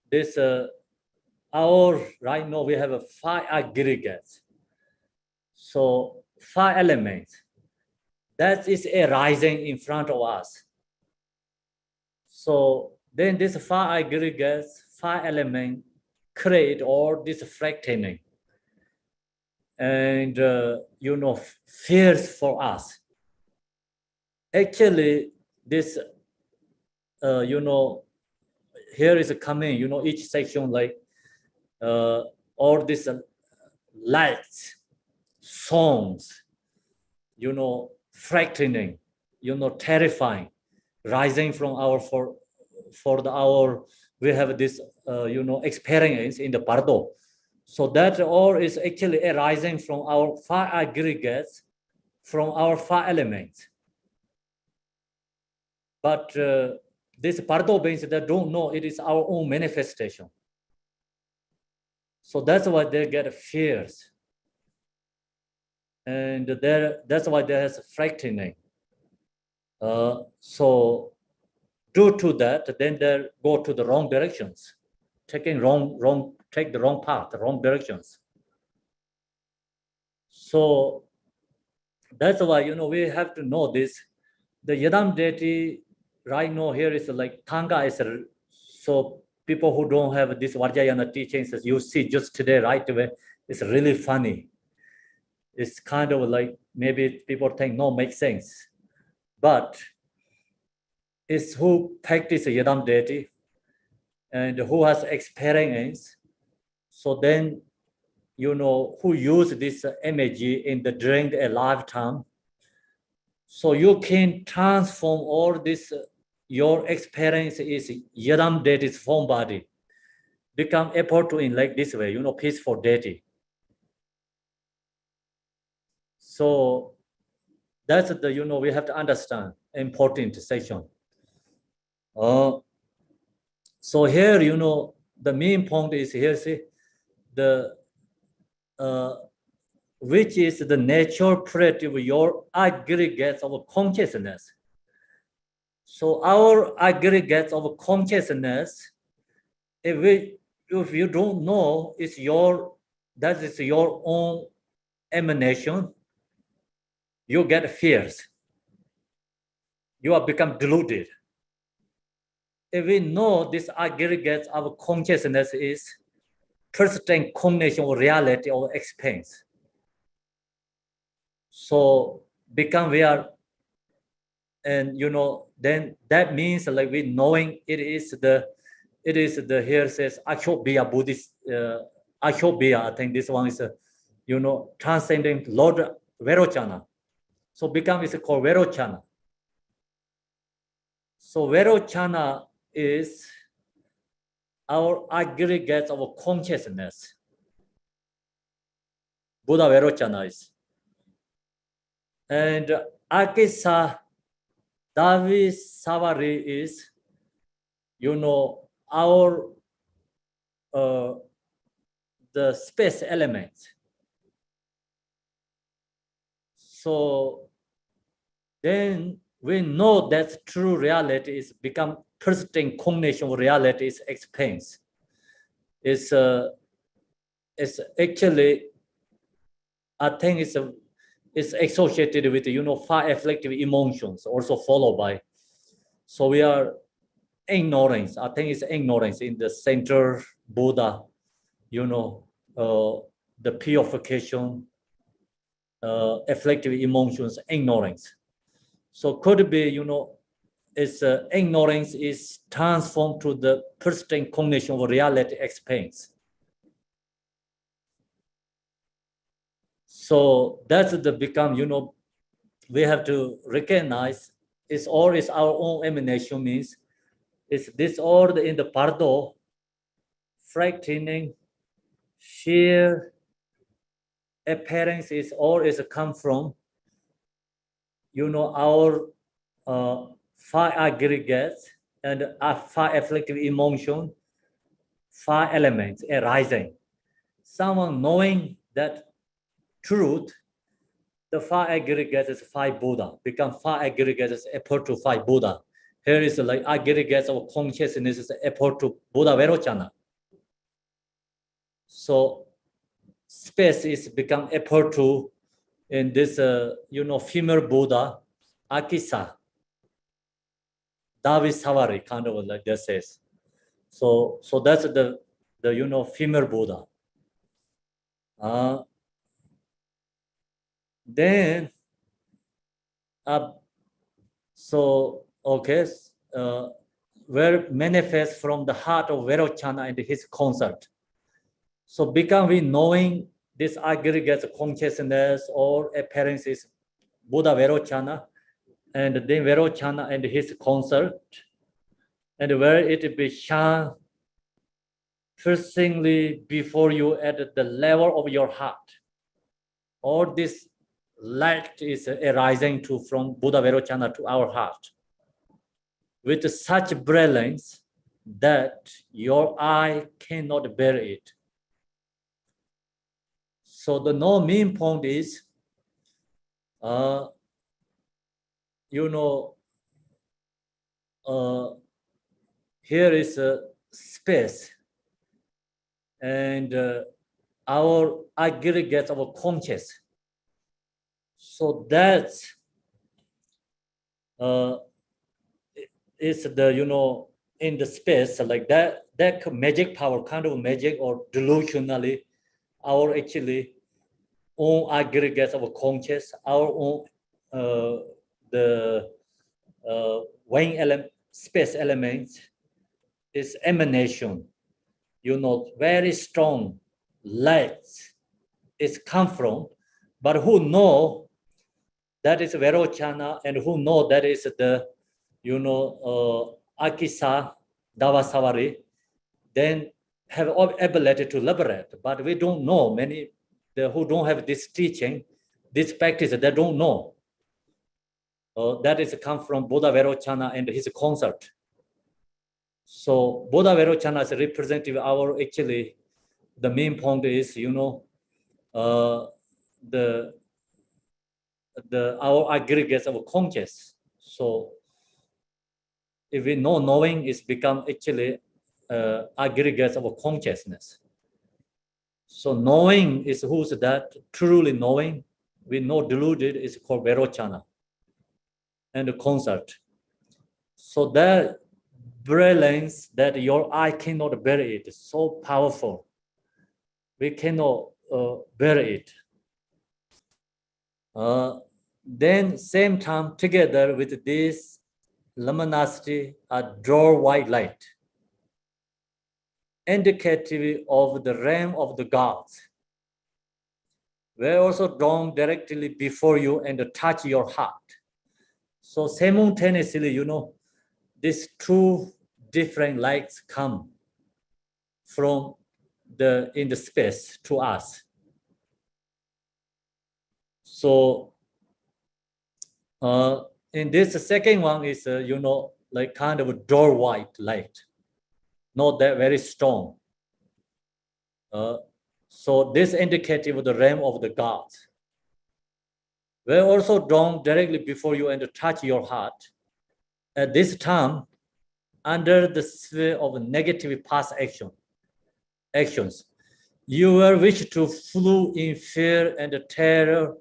this right now we have 5 aggregates. So 5 elements that is arising in front of us. So then this 5 aggregates, 5 elements create all this fractating and you know, fears for us. Actually, this you know, here is coming, you know, each section like all these lights, songs, you know, frightening, you know, terrifying, rising from our we have this you know, experience in the Bardo. So that all is actually arising from our 5 aggregates, from our 5 elements. But this Bardo beings that don't know it is our own manifestation. So that's why they get fears. And that's why there's frightening. So due to that, then they go to the wrong directions, take the wrong path, the wrong directions. So That's why, we have to know this. The Yadam deity right now here is like Tanga is, so people who don't have this Vajrayana teachings, as you see just today, right away, it's really funny. It's kind of like, maybe people think, no, makes sense. But it's who practice Yadam deity and who has experience. So then, who use this energy in the during a lifetime. So you can transform all this, your experience is Yadam deity's form body, become able to in like this way, peaceful deity. So that's the, we have to understand important section. So here, the main point is here, see, the which is the natural property of your aggregates of consciousness. So our aggregates of consciousness, if you don't know, that is your own emanation, you get fears. You are become deluded. If we know this aggregate of consciousness is persistent combination of reality or experience, so become we are, and then that means like we knowing it is the here says Akshobhya Buddhist, Akshobhya, I think this one is transcending Lord Verochana. So become is called Verochana. So Verochana is our aggregate of consciousness. Buddha Verochana is. And Akisa Davi Savari is, our the space elements. So then we know that true reality is become persistent combination of reality is expense. It's actually, I think it's associated with five afflictive emotions, also followed by. So we are ignorance. I think it's ignorance in the center Buddha. The purification, afflictive emotions, ignorance. So could be, it's ignorance is transformed to the persistent combination of reality experience. So that's the become, we have to recognize it's all is our own emanation, means it's this all in the Bardo, frightening, fear, appearance is all is come from, our five aggregates and five afflictive emotion, five elements arising. Someone knowing that truth, the five aggregates is five Buddha, become five aggregates is equal to five Buddha. Here is like aggregates of consciousness is equal to Buddha Verochana. So space is become equal to in this, female Buddha, Akisa, Davi Savari, kind of like that says. So that's the female Buddha. Then, where manifest from the heart of Verochana and his concert. So become we knowing this aggregate consciousness or appearances, Buddha Verochana, and then Verochana and his concert, and where it be shine firstly before you at the level of your heart. All this light is arising from Buddha Verochana to our heart with such brilliance that your eye cannot bear it. So the main point is, here is a space and our aggregates of conscious. So that's is the, you know, in the space like that magic power, kind of magic or delusionally, our actually own aggregates of conscious, our own the wing element, space elements is emanation, you know, very strong lights is come from, but who know that is Verochana and who know that is the, you know, Akisa Davasavari, then have ability to liberate. But we don't know, many who don't have this teaching, this practice, they don't know. That is come from Buddha Verochana and his concert. So Buddha Verochana is representative. Our actually, the main point is, you know, our aggregates of conscious. So if we know, knowing is become actually aggregates of consciousness. So knowing is who's that truly knowing. We know deluded is called Verochana and the concert. So that brilliance that your eye cannot bear it is so powerful. We cannot bear it. Then same time together with this luminosity, a draw white light, indicative of the realm of the gods, will also dawn directly before you and touch your heart. So simultaneously, you know, these two different lights come from in the space to us. So in this second one is, you know, like kind of a door white light, not that very strong. So this indicative of the realm of the gods will also dawn directly before you and touch your heart. At this time, under the sphere of negative past actions, you will wish to flee in fear and terror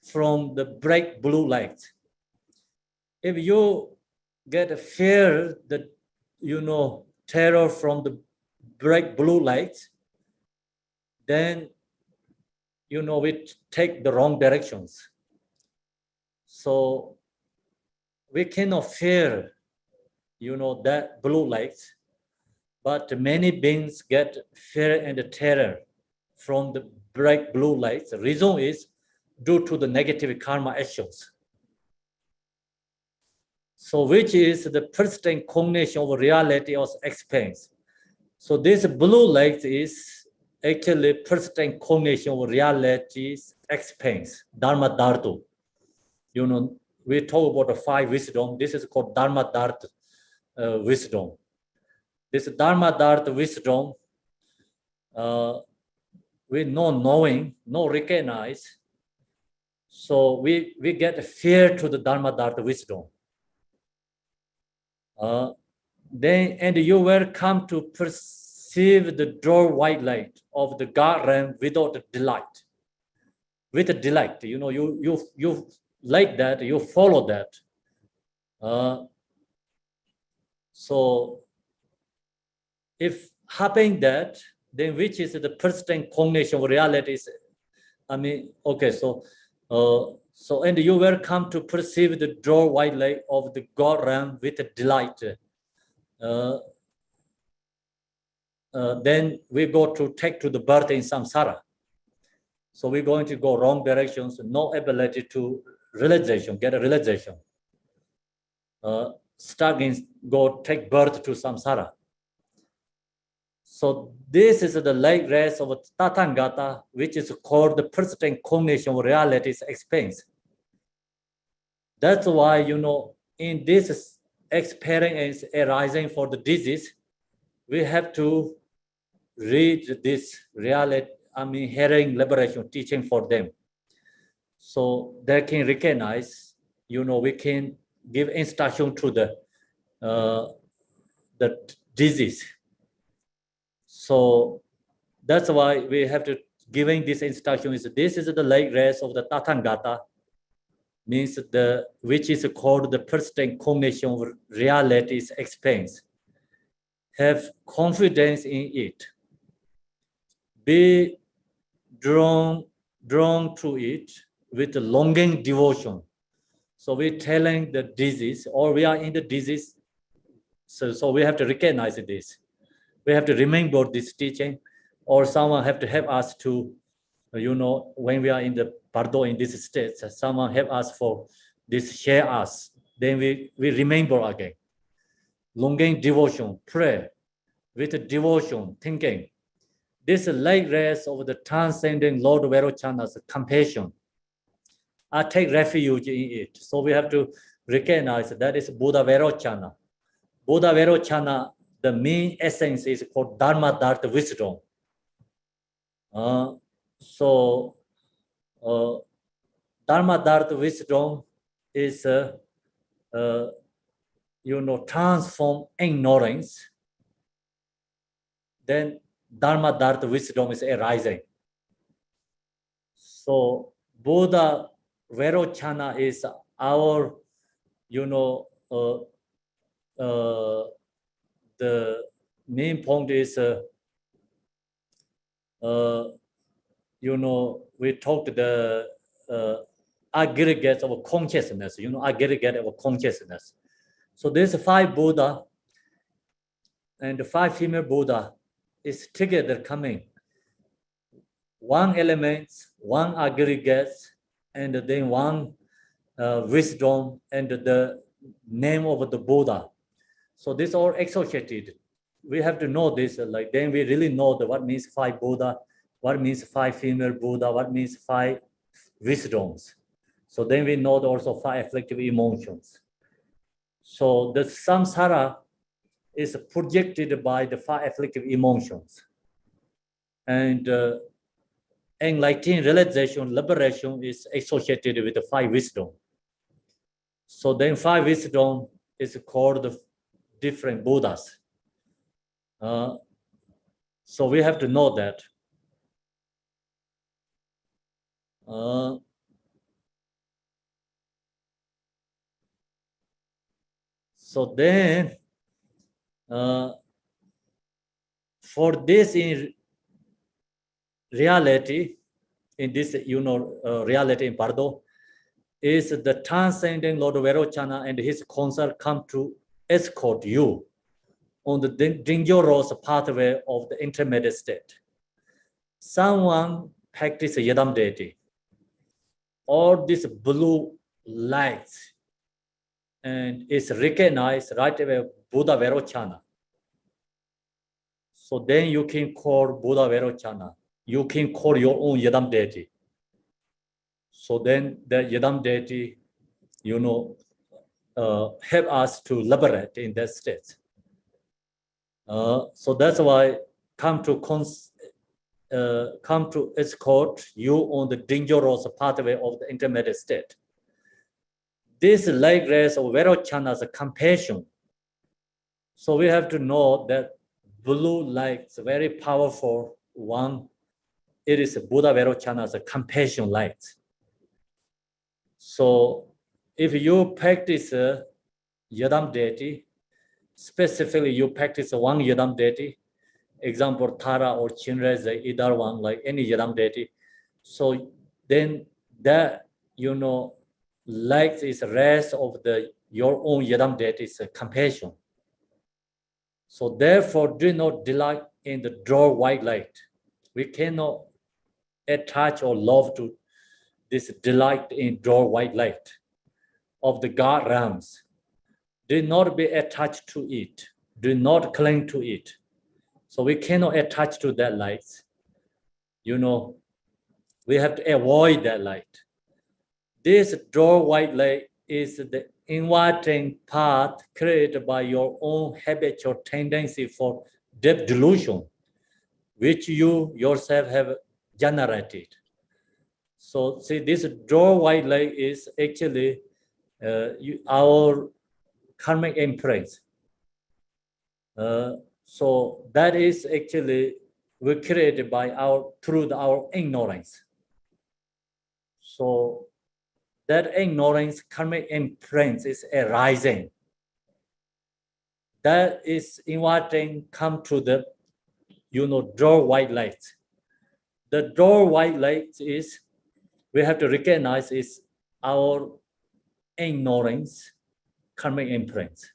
from the bright blue light. If you get fear, the, you know, terror from the bright blue light, then, you know, we take the wrong directions. So we cannot fear, you know, that blue light, but many beings get fear and terror from the bright blue light. The reason is due to the negative karma actions. So which is the persistent cognition of reality of experience. So this blue light is actually persistent cognition of reality's experience, Dharma Dhartu. You know, we talk about the 5 wisdom. This is called Dharma Dhartu wisdom. This Dharma Dhartu wisdom, we know knowing, no recognize. So we get fear to the Dharma Dhartu wisdom. Then, and you will come to perceive the draw white light of the God realm without delight. With a delight, you know, you like that, you follow that. So if happening that, then which is the persistent cognition of realities. I mean, okay, so and you will come to perceive the draw white light of the God realm with a delight. Then we go to take to the birth in samsara. So we're going to go wrong directions, no ability to realization, get a realization. Stuck in, go take birth to samsara. So this is the light rays of Tathagata, which is called the persistent cognition of reality's experience. That's why, you know, in this experience arising for the disease, we have to read this reality, I mean, hearing liberation teaching for them. So they can recognize, you know, we can give instruction to the disease. So that's why we have to giving this instruction is this is the light rays of the Tathagata, means which is called the persistent cognition of reality's expense. Have confidence in it. Be drawn to it with longing devotion. So we're telling the disease, or we are in the disease. So we have to recognize this. We have to remember this teaching, or someone have to help us to, when we are in the Bardo in this state, someone help us for this, share us. Then we remember again. Longing devotion, prayer, with devotion, thinking. This light rays of the transcending Lord Verochana's compassion. I take refuge in it. So we have to recognize that is Buddha Verochana. Buddha Verochana, the main essence is called Dharma Dharma wisdom. Dharma Dharma wisdom is, transform ignorance. Then Dharma Dharma wisdom is arising. So Buddha Verochana is our, the main point is, we talked the aggregate of consciousness, aggregate of consciousness. So there's 5 Buddha and 5 female Buddha is together coming. 1 element, 1 aggregate, and then 1 wisdom and the name of the Buddha. So this all associated. We have to know this, then we really know what means 5 Buddha, what means 5 female Buddha, what means 5 wisdoms. So then we know also 5 afflictive emotions. So the samsara is projected by the 5 afflictive emotions. And enlightened realization, liberation is associated with the 5 wisdom. So then 5 wisdom is called the different Buddhas. So we have to know that. So then, for this in reality, in this, reality in Bardo, is the transcending Lord Verochana and his consort come to escort you on the dangerous pathway of the intermediate state. Someone practice Yadam deity. All these blue lights and is recognized right away Buddha Verochana. So then you can call Buddha Verochana. You can call your own Yadam deity. So then the Yadam deity, help us to liberate in that state. So that's why come to escort you on the dangerous pathway of the intermediate state. This light rays of Verochana's compassion. So we have to know that blue light is very powerful one. It is Buddha Verochana's compassion light. So if you practice Yadam deity, specifically you practice one Yadam deity, example Tara or Chinreze, either one, like any Yadam deity. So then that, light is rest of your own Yadam deity's compassion. So therefore, do not delight in the draw white light. We cannot attach or love to this delight in draw white light of the God realms. Do not be attached to it. Do not cling to it. So we cannot attach to that light. We have to avoid that light. This draw white light is the inviting path created by your own habitual tendency for deep delusion, which you yourself have generated. So see, this draw white light is actually our karmic imprint. So that is actually we created by through our ignorance. So that ignorance, karmic imprints is arising. That is inviting come to the, door white light. The door white light is, we have to recognize is our ignorance, karmic imprints.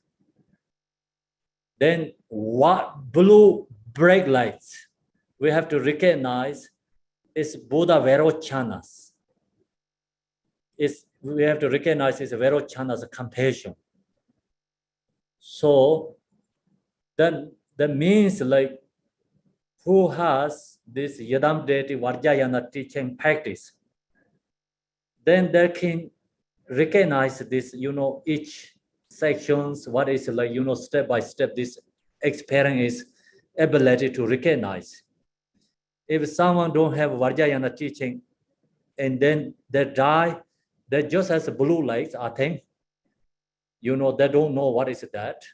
Then what blue bright lights we have to recognize is Buddha Vairochana's. We have to recognize is Vairochana's compassion. So that means like who has this Yadam deity Vajrayana teaching practice, then they can recognize this, each sections, what is like, step by step, this experience ability to recognize. If someone don't have Vajrayana teaching and then they die, they just has blue lights, I think, they don't know what is that.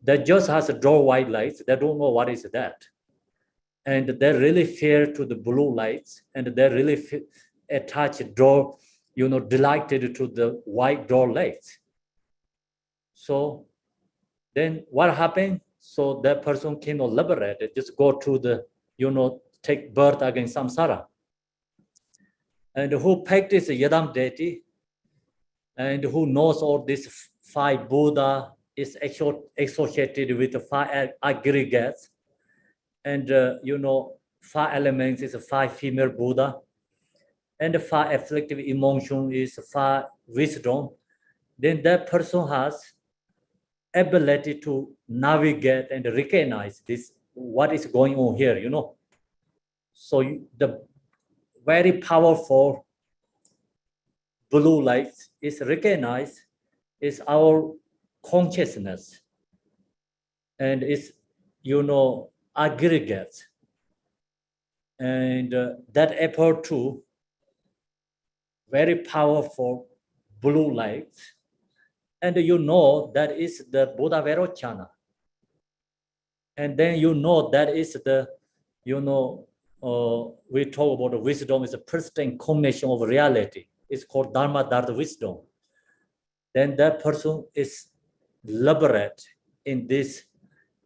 They just has draw white lights, they don't know what is that. And they really fear to the blue lights, and they really attach draw, delighted to the white draw lights. So then what happened? So that person cannot liberate it, just go to the, take birth against samsara. And who practice Yadam deity and who knows all these 5 Buddha is associated with the 5 aggregates, and 5 elements is 5 female Buddha, and the 5 afflictive emotion is 5 wisdom. Then that person has ability to navigate and recognize this, what is going on here, So the very powerful blue light is recognized is our consciousness, and it's, aggregate. And that effort to very powerful blue light, and that is the Buddha Vairochana. And then that is the, we talk about the wisdom is a pristine combination of reality. It's called Dharma Dharma wisdom. Then that person is liberate in this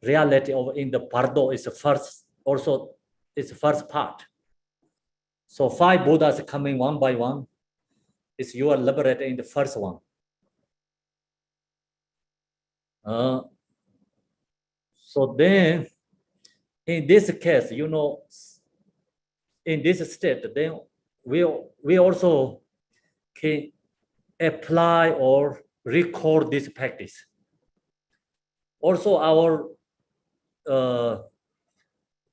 reality of in the Bardo is the first, also it's the first part. So 5 Buddhas coming one by one, is you are liberated in the first one. So then in this case, in this state, then we also can apply or record this practice. Also our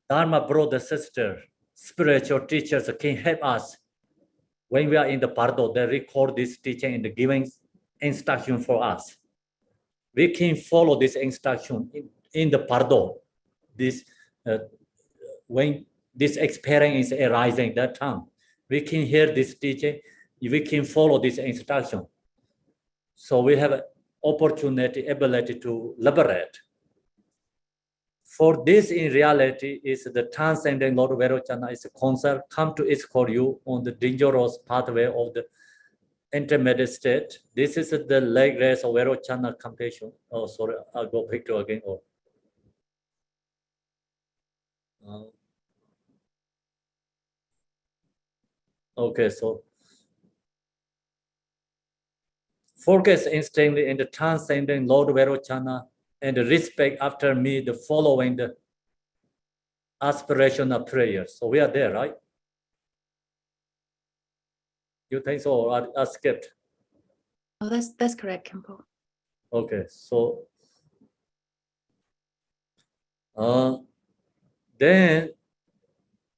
Dharma brother, sister, spiritual teachers can help us when we are in the Bardo. They record this teaching and giving instruction for us. We can follow this instruction in the Bardo. This when this experience is arising that time, we can hear this teaching, we can follow this instruction. So we have an opportunity, ability to liberate. For this in reality is the transcendent Lord Vairochana is a concert, come to escort you on the dangerous pathway of the intermediate state. This is the leg race of Vairochana compassion. Oh, sorry, I'll go back to again. Okay, so focus instantly in the transcendent Lord Vairochana and respect after me the following the aspirational prayers. So we are there, right? You think so, or I skipped? Oh, that's correct, Khenpo. Okay, so then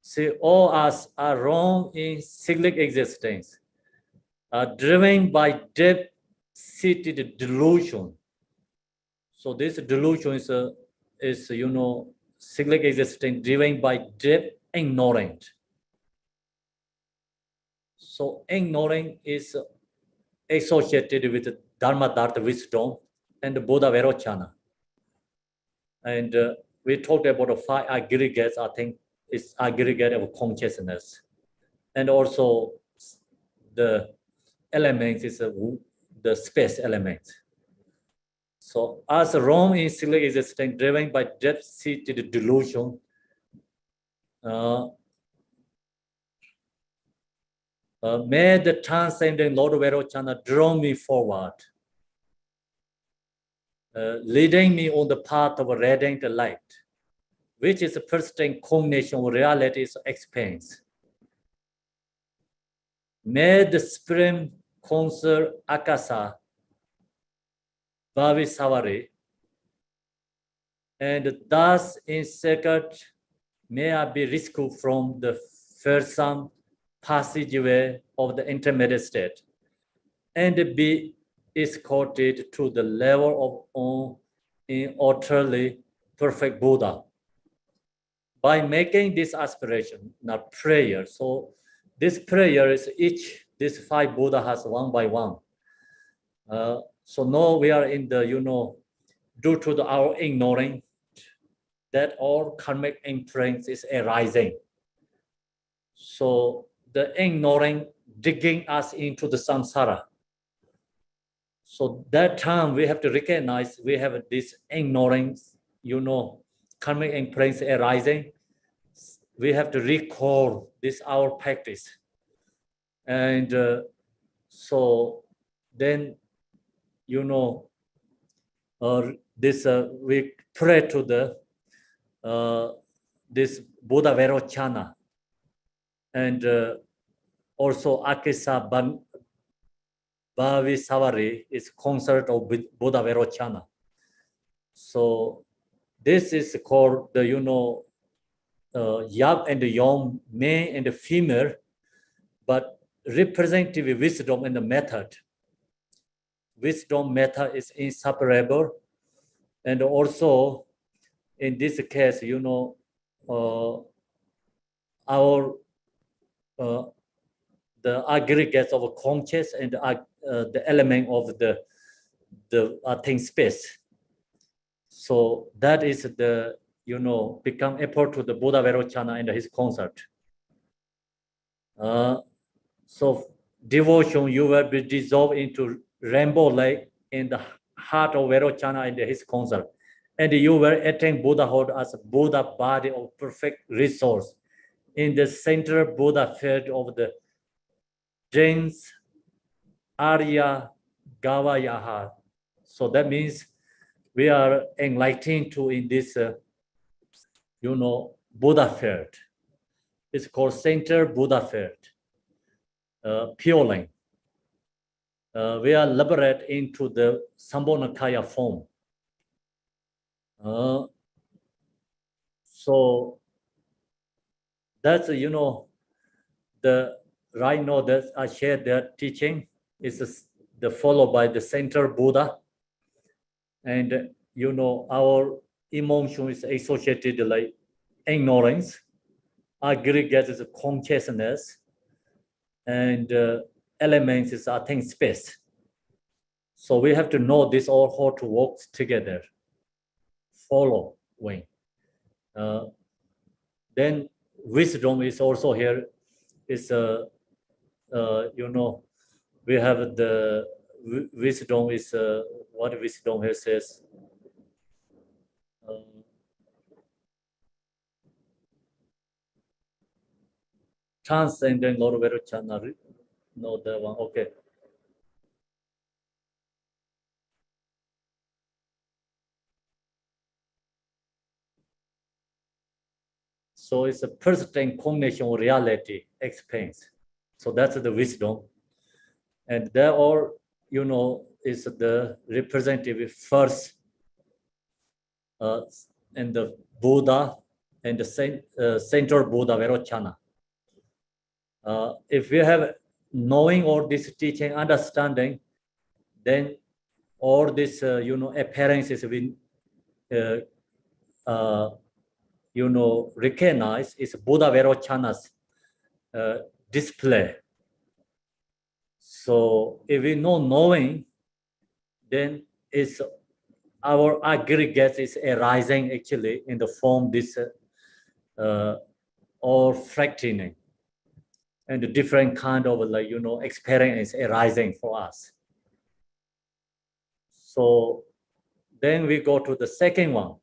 see, all us are wrong in cyclic existence, driven by deep-seated delusion. So this delusion is cyclic existence driven by deep ignorance. So ignorance is associated with Dharma Dharma wisdom and the Buddha Vairochana. And we talked about the 5 aggregates, I think it's aggregate of consciousness. And also the elements is the space element. So as Rome in silic existence driven by deep-seated delusion, may the transcendent Lord Vairocana draw me forward, leading me on the path of radiant light, which is a persistent combination of reality's experience. May the supreme counsel Akasa, Bhavisawari, and thus in secret may I be rescued from the fearsome passageway of the intermediate state and be escorted to the level of an utterly perfect Buddha. By making this aspiration, not prayer. So this prayer is this 5 Buddha has one by one. So now we are in the, due to our ignoring that all karmic imprints is arising. So the ignoring digging us into the samsara. So that time we have to recognize we have this ignoring, karmic imprints arising. We have to recall this our practice. And so then, we pray to the this Buddha Vairocana and also Akisa Bhavisawari is consort of Buddha Vairocana. So this is called the Yab and the Yom, male and the female, but representative wisdom and the method. Wisdom method is inseparable, and also in this case, our the aggregates of conscious and the element of the thing space. So that is the become effort to the Buddha Vairocana and his consort. So devotion, you will be dissolved into rainbow light in the heart of Vairocana and his consort, and you will attain Buddhahood as a Buddha body of perfect resource in the center Buddha field of the Jains Arya Gavayaha. So that means we are enlightened to in this Buddha field. It's called center Buddha field, pure line. We are liberated into the Sambhogakaya form. So that's the right now that I shared that teaching is the followed by the center Buddha, and our emotion is associated like ignorance, aggregate is consciousness, and elements is I think space. So we have to know this all how to work together, following. Then wisdom is also here. Is we have the wisdom is what wisdom here says. Transcendent Lord Vairocana. No, that one. Okay. So it's a persistent combination of reality, experience. So that's the wisdom. And there are, is the representative first and the Buddha and the central Buddha Vairocana. If we have knowing all this teaching, understanding, then all this, appearances will, recognize is Buddha Vairocana's display. So if we know knowing, then it's our aggregate is arising actually in the form this or fractioning. and the different kind of like, experience arising for us. So then we go to the second one.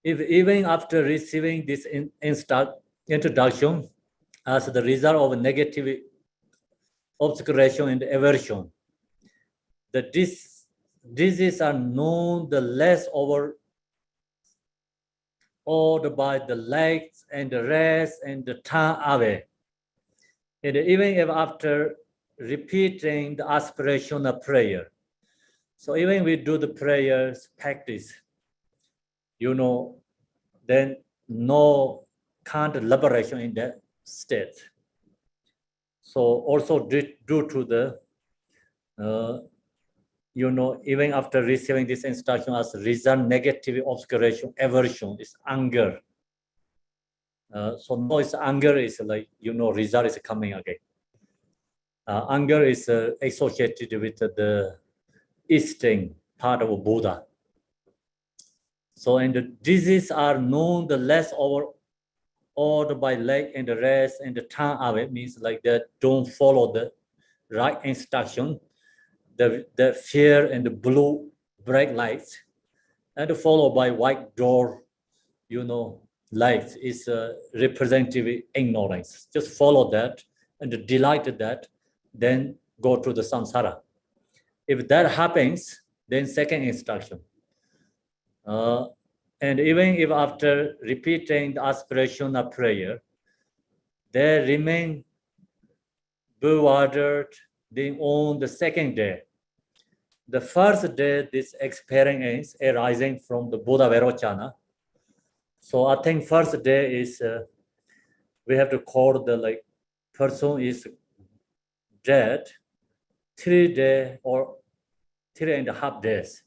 If even after receiving this introduction as the result of negative obscuration and aversion, the diseases are known the less over awed by the legs and the rest and the tongue away. And even if after repeating the aspiration of prayer, so even we do the prayers practice, then no kind of liberation in that state. So also due to the, even after receiving this instruction as result negative obscuration, aversion is anger. So no, it's anger is like, result is coming again. Anger is associated with the eastern part of Buddha. So, and the diseases are known the less overawed by leg and the rest and the tongue away, means like that don't follow the right instruction, the fear and the blue bright lights, and followed by white door, lights is representative ignorance. Just follow that and delight that, then go to the samsara. If that happens, then second instruction. And even if after repeating the aspiration of prayer, they remain bewildered, then on the second day. The first day, this experience arising from the Buddha Vairocana. So I think first day is, we have to call the person is dead 3 days or 3.5 days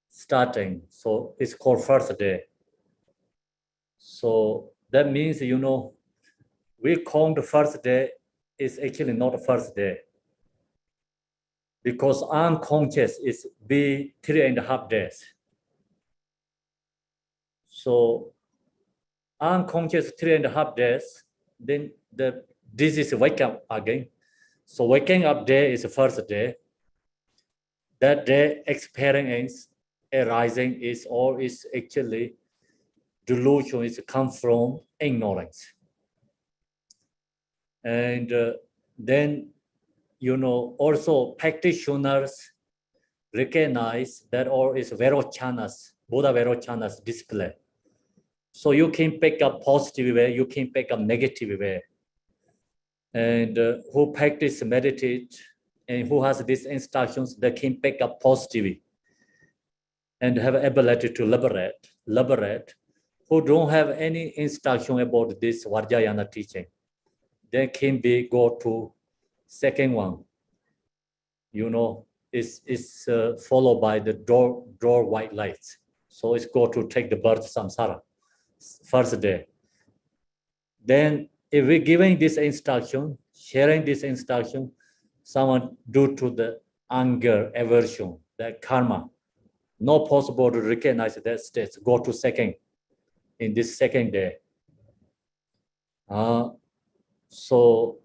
starting. So it's called first day. So that means, we call the first day is actually not the first day, because unconscious is be 3.5 days. So unconscious 3.5 days, then the disease wake up again. So waking up day is the first day. That day experience arising is actually delusion, is come from ignorance. And then, also practitioners recognize that all is Vairochana's, Buddha Vairochana's display. So you can pick up positive way, you can pick up negative way. And who practice meditate and who has these instructions, they can pick up positively and have ability to liberate. Who don't have any instruction about this Vajrayana teaching, they can go to second one. It's followed by the door white lights. So it's go to take the birth samsara, first day. Then if we're giving this instruction, sharing this instruction, someone due to the anger, aversion, that karma, not possible to recognize that state, go to second, in this second day. So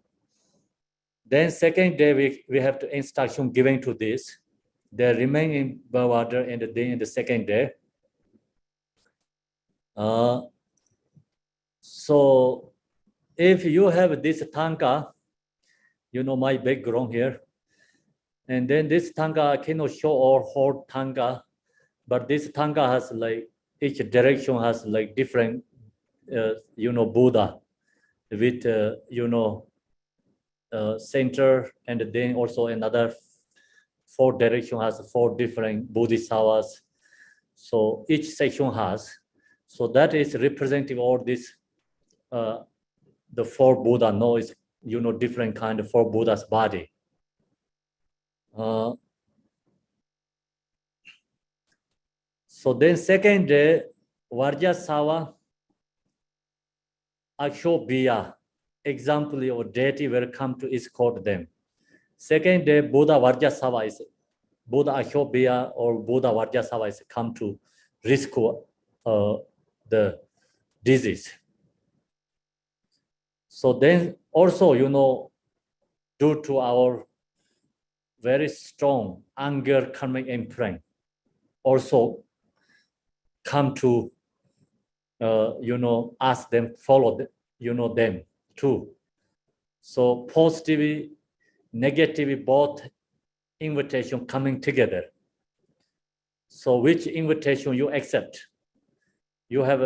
then second day, we have the instruction given to this. They remain in Bhavadra in the second day. So if you have this tanka, my background here, and then this tanka, I cannot show all whole tanka, but this tanka has each direction has different, Buddha with, center, and then also another 4 direction has 4 different bodhisattvas. So each section has, so that is representing all this, the 4 Buddha, is, different kind of 4 Buddha's body. So then second day, Vajrasattva, Akshobhya, example of deity will come to escort them. Second day, Buddha Vajrasattva is Buddha Ashobhya or Buddha Vajrasattva is come to rescue the disease. So then also, due to our very strong anger karmic imprint, also come to, ask them, follow, them too. So positive, negative, both invitation coming together. So which invitation you accept, you have,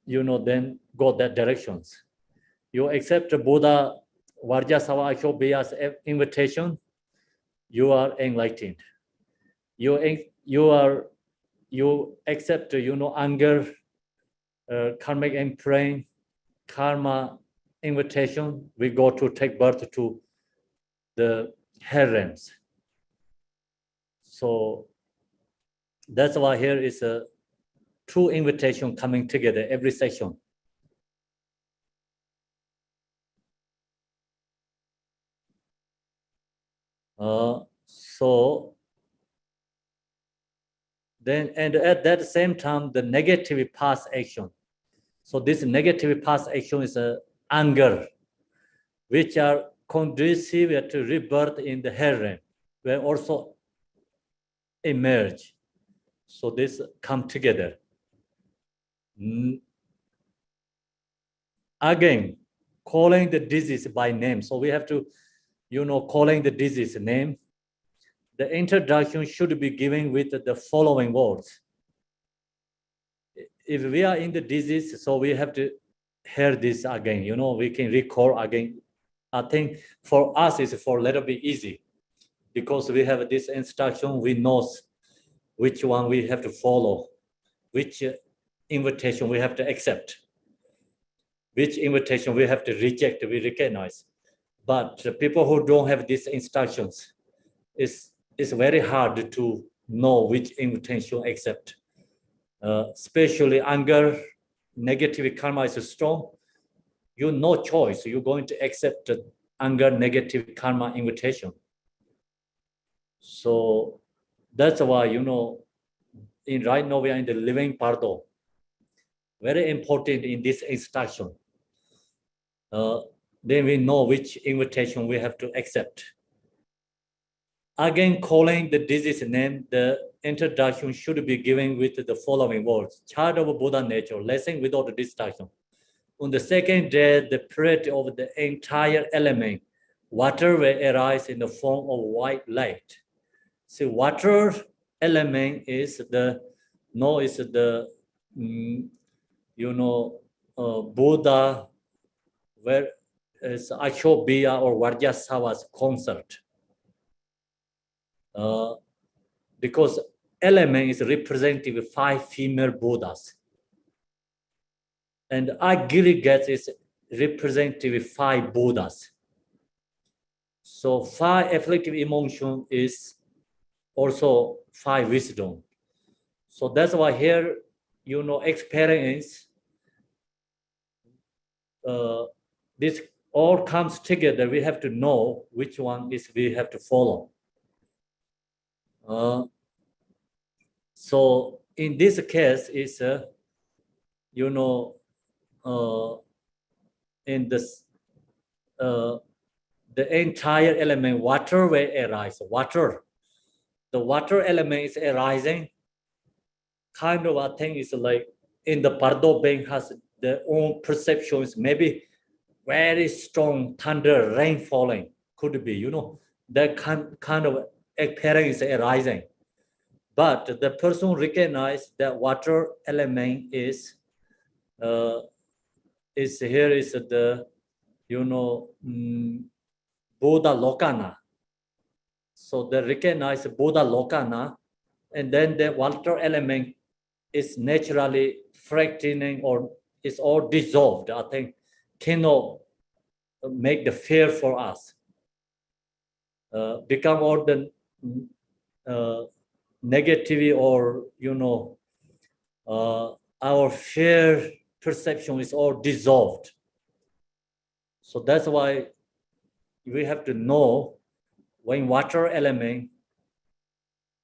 then go that directions. You accept the Buddha Vajrasattva Ashobhya's invitation, you are enlightened. You accept, anger, karmic imprint, karma invitation, we go to take birth to the hell realms. So that's why here is a true invitation coming together every session. So then, and at that same time, the negative past action. So this negative past action is anger, which are conducive to rebirth in the hell realm, where also emerge. So this come together. Again, calling the disease by name. So we have to, calling the disease name. The introduction should be given with the following words. If we are in the disease, so we have to hear this again, we can recall again. I think for us it's for a little bit easy because we have this instruction, we know which one we have to follow, which invitation we have to accept, which invitation we have to reject, we recognize. But the people who don't have these instructions, it's very hard to know which invitation accept. Especially anger, negative karma is strong. You no choice. You're going to accept the anger, negative karma invitation. So that's why, right now we are in the living Bardo. Very important in this instruction. Then we know which invitation we have to accept. Again, calling the disease name, the introduction should be given with the following words. Child of Buddha nature, lesson without distraction. On the second day, the period of the entire element, water will arise in the form of white light. See, water element is Buddha, where is Ashobhya or Vajrasattva's concert. Because element is representing 5 female Buddhas. And aggregate is representing 5 Buddhas. So 5 afflictive emotion is also 5 wisdom. So that's why here, experience, this all comes together. We have to know which one is we have to follow. So in this case, is in this the entire element water will arise. Water, the water element is arising. Kind of a thing is like in the Bardo Bank has their own perceptions. Maybe very strong thunder, rain falling could be. That kind of appearance is arising. But the person recognizes that water element is here is the Buddha Lokana. So they recognize Buddha Lokana, and then the water element is naturally fractioning or is all dissolved. I think cannot make the fear for us. Become all the negativity or our fear perception is all dissolved. So that's why we have to know when water element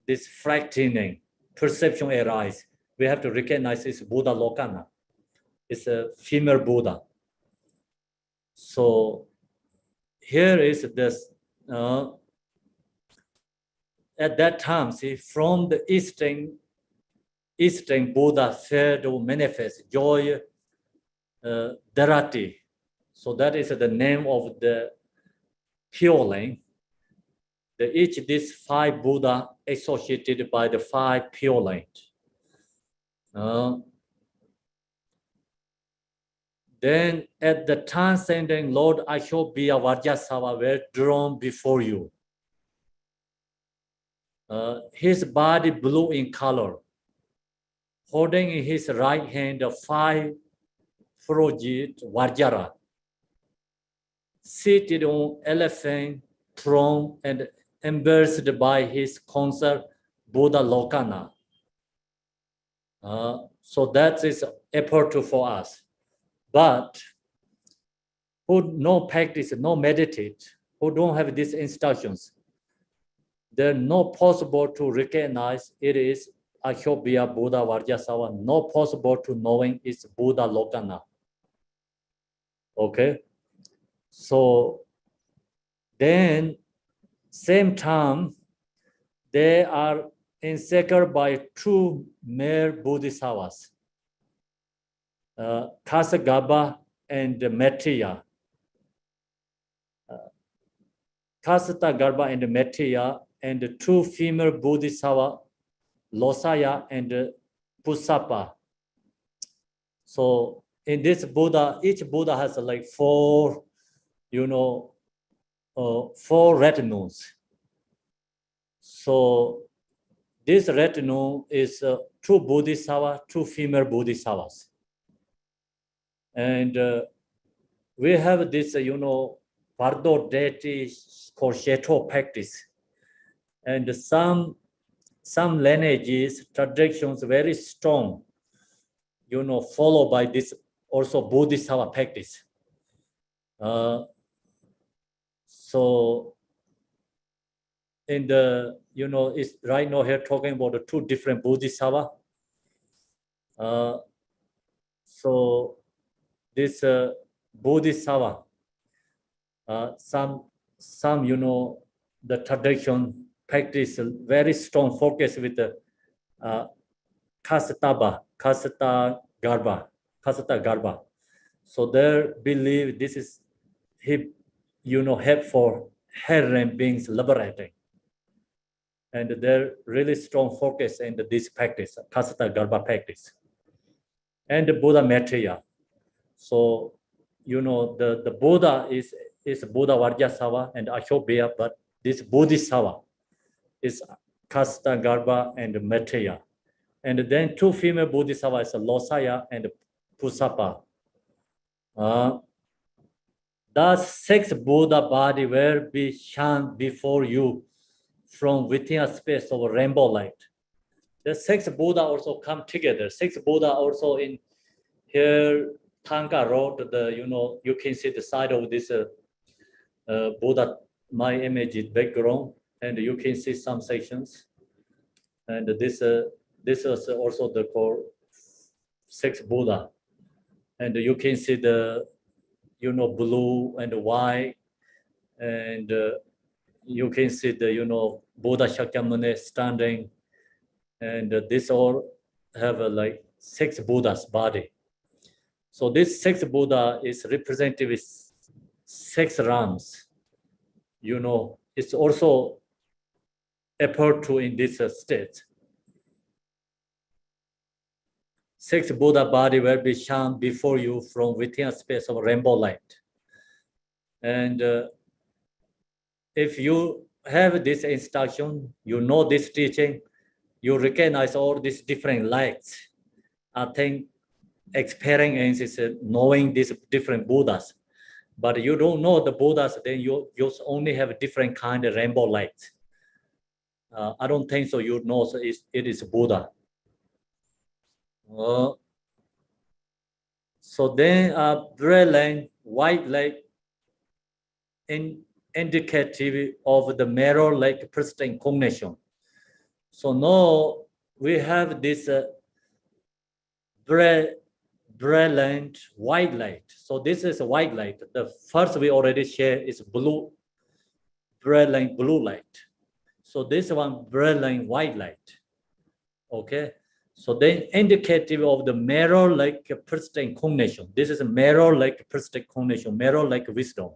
this frightening perception arise, we have to recognize it's Buddha Lokana. It's a female Buddha. So here is this, at that time, see, from the Eastern Buddha failed to manifest joy, Dharati. So that is the name of the Pure Each these 5 Buddha associated by the 5 Pure Land. Then at the time saying, Lord Ashobhya Vajrasattva were drawn before you. His body blue in color, holding in his right hand 5 Frojit Vajra, seated on elephant throne and embraced by his consort Buddha Lokana. So that is effort for us. But who no practice, no meditate, who don't have these instructions, they're not possible to recognize it is Ashobhya Buddha Vajrasattva, not possible to knowing it's Buddha Lokana. Okay? So then, same time, they are encircled by 2 male Bodhisattvas, Kasagaba and Maitreya. Kasatagarbha and Maitreya, and 2 female Bodhisattvas, Losaya and Pusapa. So in this Buddha, each Buddha has like 4, 4 retinues. So this retinue is 2 Bodhisattvas, 2 female Bodhisattvas. And we have this, Bardo deity called Sheto practice. And some lineages, traditions very strong, followed by this also Bodhisattva practice. So in the, it's right now here talking about the 2 different Bodhisattva. So this Bodhisattva, some the tradition practice very strong focus with the Kasata Garbha. So they believe this is help for Heron beings liberating. And they're really strong focus in this practice, Kasata Garbha practice. And the Buddha Maitreya. So, the Buddha is Buddha Vajrasattva and Ashobhya, but this Bodhisattva is Kasata Garbha and Maitreya. And then 2 female Bodhisattvas, Losaya and Pusapa. Thus 6 Buddha body will be shown before you from within a space of rainbow light. The 6 Buddha also come together. 6 Buddha also in here, Tanka Road, you can see the side of this Buddha, my image is background, and you can see some sections. And this is also the core 6 Buddha. And you can see the, blue and white, and you can see the, Buddha Shakyamuni standing, and this all have like 6 Buddha's body. So this 6 Buddha is represented with 6 rams. It's also appeared to in this state. 6 Buddha body will be shown before you from within a space of rainbow light. And if you have this instruction, this teaching, you recognize all these different lights. I think experience is knowing these different Buddhas. But you don't know the Buddhas, then you only have different kind of rainbow lights. I don't think so. So it is Buddha. So then brilliant white light indicative of the mirror like pristine cognition. So now we have this brilliant white light. So this is a white light. The first we already share is blue, brilliant blue light. So this one brilliant white light. Okay. So then indicative of the mirror-like persistent cognition. This is a mirror-like persistent cognition, mirror-like wisdom,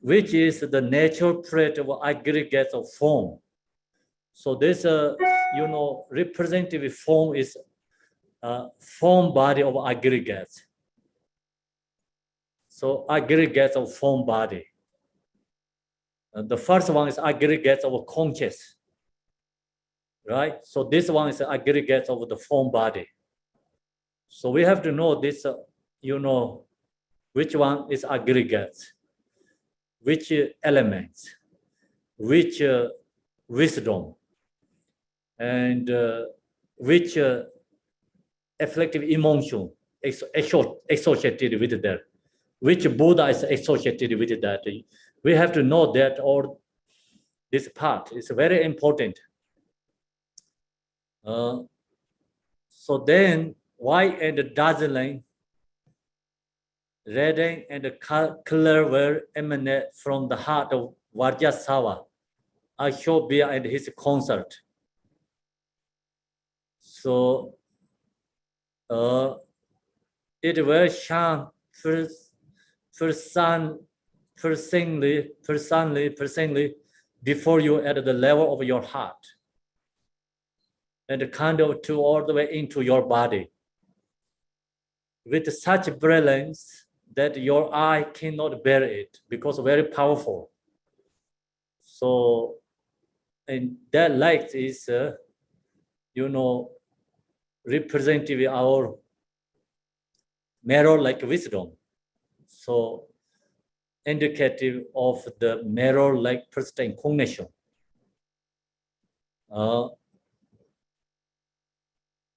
which is the natural trait of aggregates of form. So this, representative form is form body of aggregates. So aggregates of form body. The first one is aggregates of conscious. Right? So this one is aggregate of the form body. So we have to know this, which one is aggregates, which elements, which wisdom, and which afflictive emotion associated with that, which Buddha is associated with that. We have to know that, or this part is very important. So then, white and dazzling, radiant and color were emanate from the heart of Vajrasattva, Ashobhya and his consort. So it will shine personally before you at the level of your heart, and kind of to all the way into your body with such brilliance that your eye cannot bear it, because very powerful. So, and that light is, representative of our mirror-like wisdom. So, indicative of the mirror-like persistent cognition.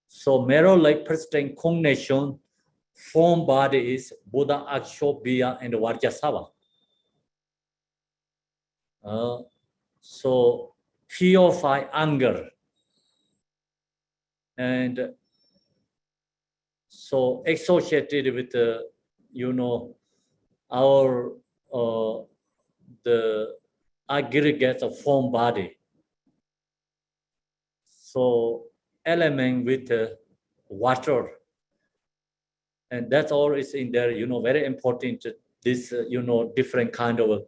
So mirror-like persistent cognition, form body is Buddha, Akshobhya, and Vajrasattva. So purify anger. And so associated with our the aggregates of form body. So element with water, and that's all is in there. Very important. This different kind of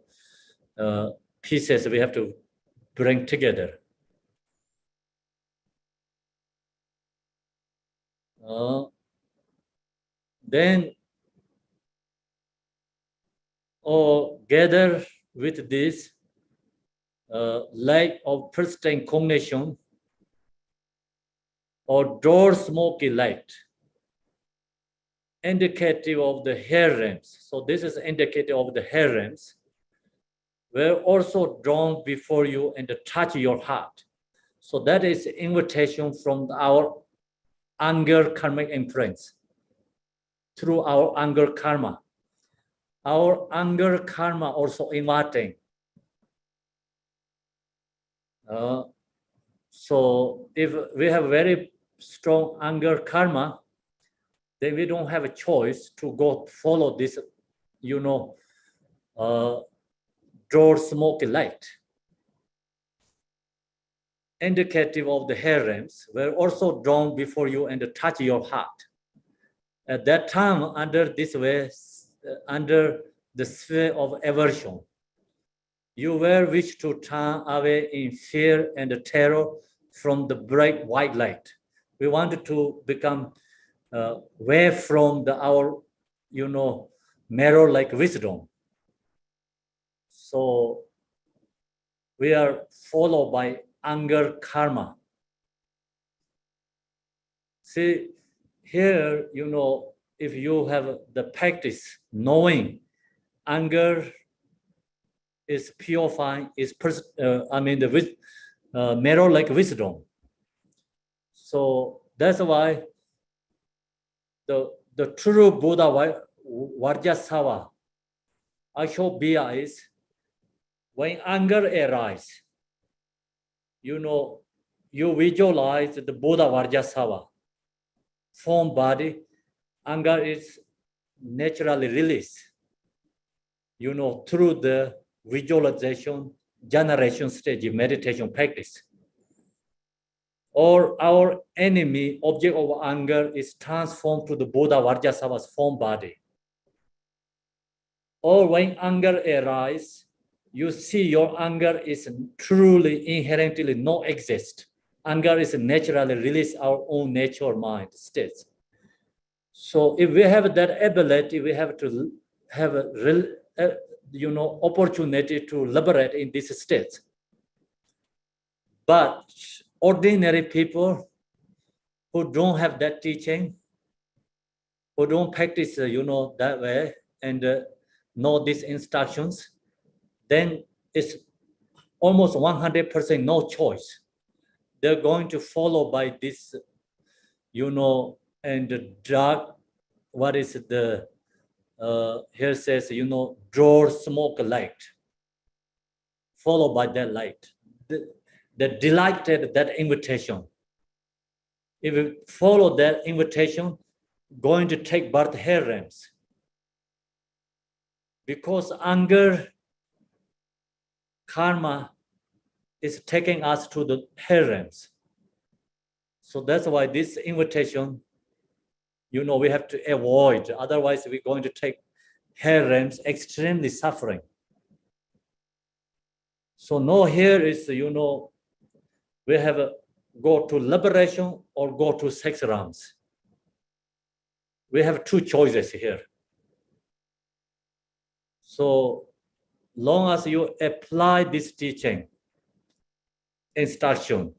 pieces we have to bring together. Then, gather with this light of persistent cognition, or door smoky light, indicative of the hair rims. So this is indicative of the hair rims, were also drawn before you and touch your heart. So that is invitation from our anger karmic imprints, through our anger karma. Our anger karma also inviting. So if we have very strong anger karma, then we don't have a choice to go follow this, draw smoky light, indicative of the hair rims, were also drawn before you and touch your heart. At that time, under this way, under the sphere of aversion, you were wish to turn away in fear and terror from the bright white light. We wanted to become away from our, mirror-like wisdom. So we are followed by anger karma. See, here, if you have the practice knowing anger is purifying, is the mirror-like wisdom. So that's why the true Buddha Vajrasattva, Ashobhya, is when anger arises, you visualize the Buddha Vajrasattva, form body, anger is naturally released, through the visualization, generation stage, meditation practice. Or our enemy, object of anger, is transformed to the Buddha Vajrasattva's form body. Or when anger arises, you see your anger is truly, inherently not exist. Anger is naturally release our own nature mind states. So if we have that ability, we have to have a opportunity to liberate in this state. But ordinary people who don't have that teaching, who don't practice, that way and know these instructions, then it's almost 100% no choice. They're going to follow by this, and drug, what is the, here says, draw smoke light, followed by that light. The delighted that invitation. If we follow that invitation, going to take birth hair realms. Because anger karma is taking us to the hair realms. So that's why this invitation, we have to avoid. Otherwise, we're going to take hair realms extremely suffering. So no, here is, we have a go to liberation or go to sex realms. We have two choices here. So long as you apply this teaching, instruction,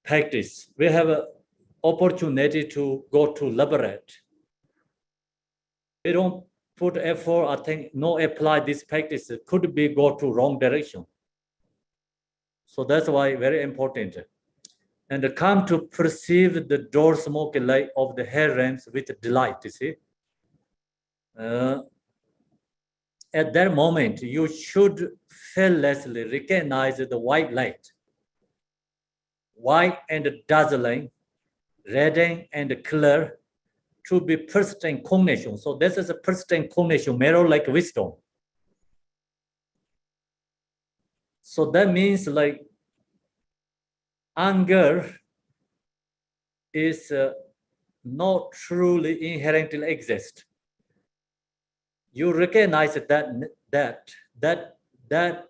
practice, we have an opportunity to go to liberate. We don't put effort, I think, no apply this practice, it could be go to wrong direction. So that's why very important. And come to perceive the door smoke light of the hair realms with delight, you see. At that moment, you should fearlessly recognize the white light, white and dazzling, radiant and clear, to be persistent cognition. So this is a persistent cognition, mirror like wisdom. So that means like anger is not truly inherently exist. You recognize that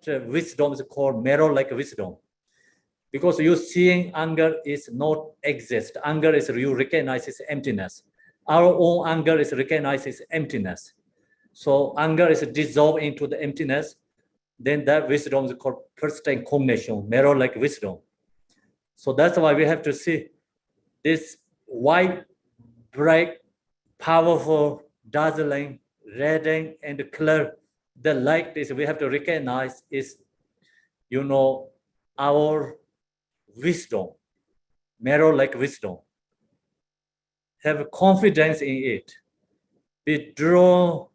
wisdom is called mirror like wisdom, because you seeing anger is not exist. Anger is you recognize its emptiness. Our own anger is recognizes emptiness. So anger is dissolved into the emptiness. Then that wisdom is called persistent cognition, mirror like wisdom. So that's why we have to see this white, bright, powerful, dazzling, radiant, and clear. The light is we have to recognize is, our wisdom, mirror like wisdom. Have confidence in it. Be drawn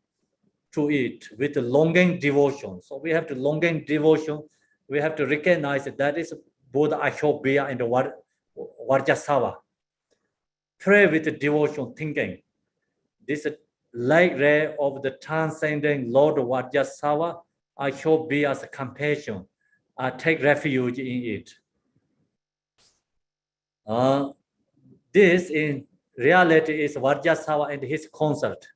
to it with longing devotion. So we have to longing devotion. We have to recognize that is Buddha Ashobhya and Vajrasattva. Pray with devotion, thinking. This light ray of the transcending Lord Vajrasattva, Ashobhya's compassion. I take refuge in it. This in reality is Vajrasattva and his consort.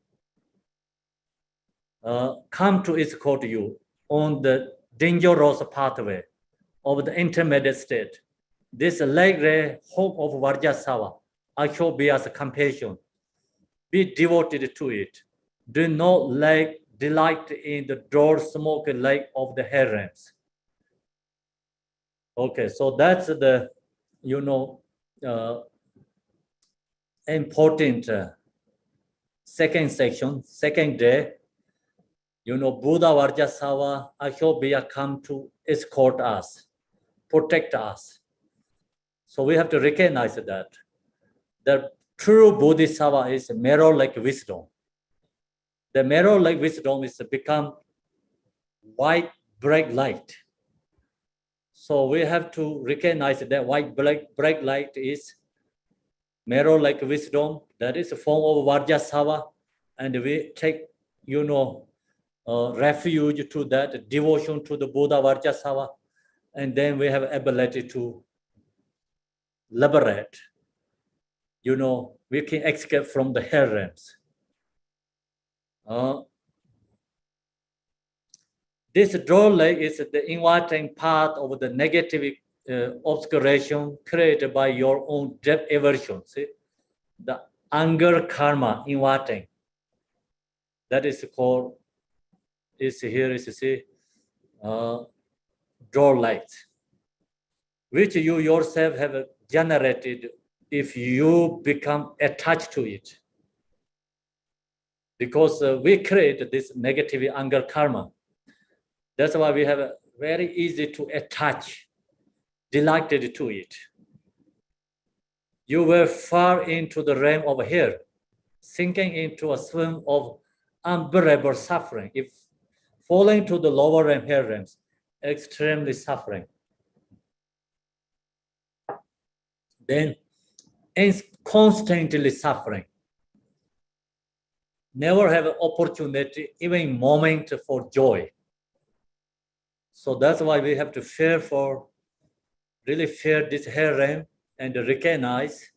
Come to escort you on the dangerous pathway of the intermediate state. This light ray hope of Vajrasattva, Ashobhya's compassion. Be devoted to it. Do not delight in the door smoke light of the hair ramps. Okay, so that's the, important second section, second day. Buddha Vajrasattva, Ashobhya come to escort us, protect us. So we have to recognize that. The true Bodhisattva is mirror like wisdom. The mirror like wisdom is to become white, bright light. So we have to recognize that white bright light is mirror like wisdom. That is a form of Vajrasattva, and we take, refuge to that, devotion to the Buddha Vajrasattva, and then we have ability to liberate. We can escape from the hell realms. This doorway is the inviting part of the negative obscuration created by your own depth aversion. See, the anger karma inviting. That is called. Here is see, door light, which you yourself have generated if you become attached to it. Because we create this negative anger karma. That's why we have a very easy to attach, delighted to it. You were far into the realm of hell, sinking into a swim of unbearable suffering. If falling to the lower realm, hell realms, extremely suffering. Then constantly suffering. Never have an opportunity, even moment for joy. So that's why we have to really fear this hell realm and recognize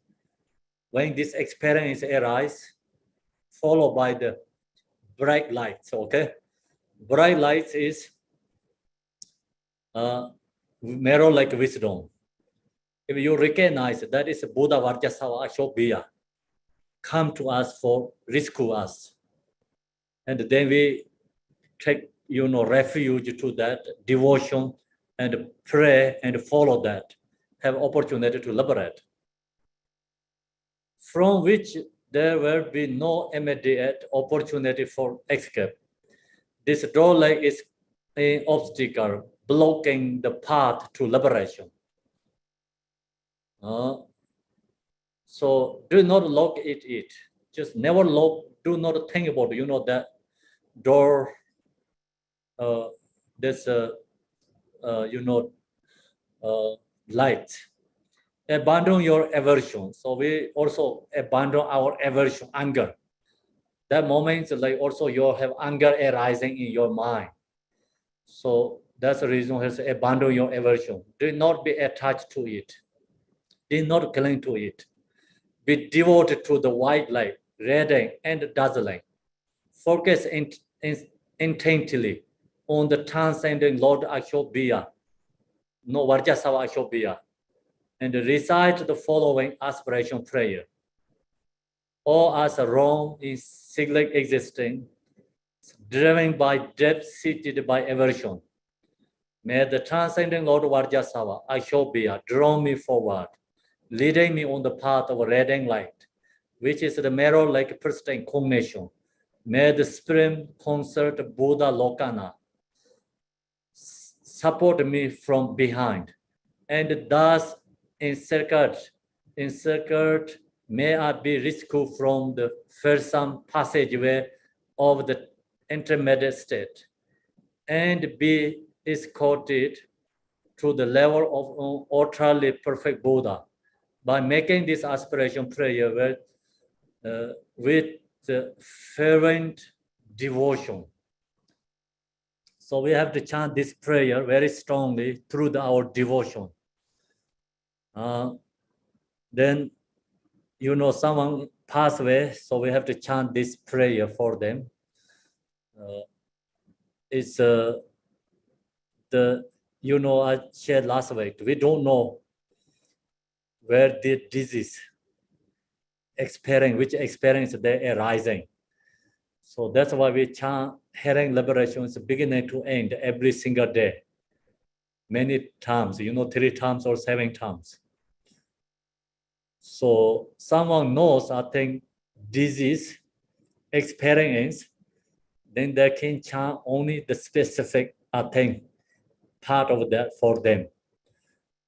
when this experience arises, followed by the bright lights, okay? Bright lights is mirror like wisdom. If you recognize that is Buddha Vajrasattva Ashobhya, come to us for rescue us. And then we take, refuge to that devotion and pray and follow that, have opportunity to liberate. From which there will be no immediate opportunity for escape. This doorway is an obstacle blocking the path to liberation. So do not look at it. Just never look, do not think about, that door, this, light. Abandon your aversion. So we also abandon our aversion, anger. That moment, like also you have anger arising in your mind. So that's the reason we say abandon your aversion. Do not be attached to it. Do not cling to it. Be devoted to the white light, radiant and dazzling. Focus intently on the transcendent Lord Ashobhya, no Vajrasattva Ashobhya, and recite the following aspiration prayer. All us wrong in cyclic existing, driven by depth, seated by aversion. May the transcendent Lord Vajrasattva Ashobhya draw me forward, leading me on the path of radiant light, which is the mirror like pristine cognition. May the supreme concert Buddha Lokana support me from behind, and thus encircled, may I be rescued from the fearsome passageway of the intermediate state, and be escorted to the level of utterly perfect Buddha by making this aspiration prayer with the fervent devotion. So we have to chant this prayer very strongly through our devotion. Then, someone passed away, so we have to chant this prayer for them. It's I shared last week, we don't know where the disease experience, which experience they are arising. So that's why we chant hearing liberation is beginning to end every single day. Many times, 3 times or 7 times. So someone knows, I think, disease experience, then they can chant only the specific, I think, part of that for them.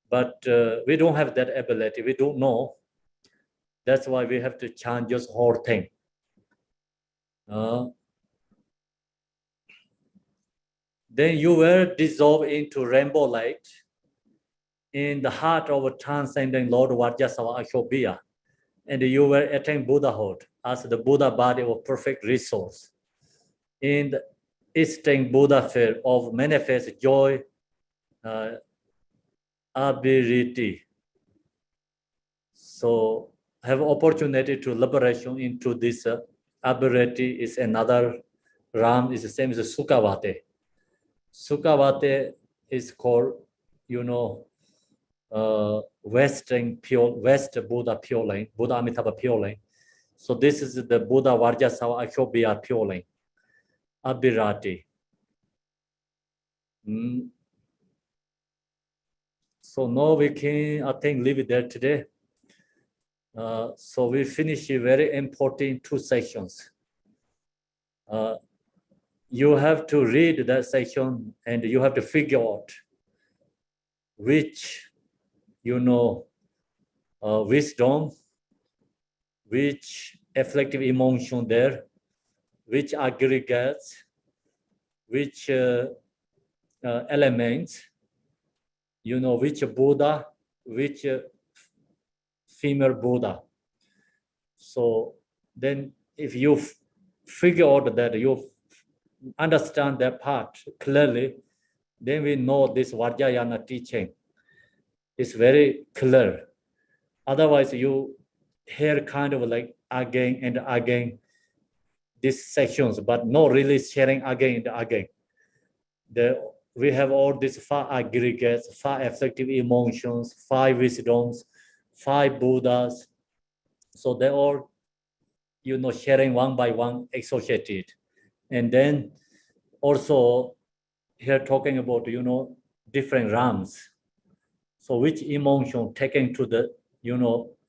But we don't have that ability. We don't know. That's why we have to chant just whole thing. Then you will dissolve into rainbow light, in the heart of transcending Lord Vajrasattva Akshobhya, and you will attain Buddhahood as the Buddha body of perfect resource. In the Eastern Buddha faith of manifest joy, ability. So have opportunity to liberation into this ability is another realm, is the same as Sukhavate. Sukhavate is called, Western pure, West Buddha pure lane, Buddha Amitabha pure lane. So this is the Buddha Vajrasattva Akshobhya pure lane, Abhirati. So now we can, I think, leave it there today. So we finish very important 2 sections. You have to read that section and you have to figure out which, wisdom, which afflictive emotion there, which aggregates, which elements, which Buddha, which female Buddha. So then if you figure out that, you understand that part clearly, then we know this Vajrayana teaching is very clear. Otherwise, you hear kind of like again and again these sections, but not really sharing again and again. We have all these 5 aggregates, 5 affective emotions, 5 wisdoms, 5 Buddhas. So they're all, sharing one by one associated. And then also here talking about, different realms. So which emotion taken to the,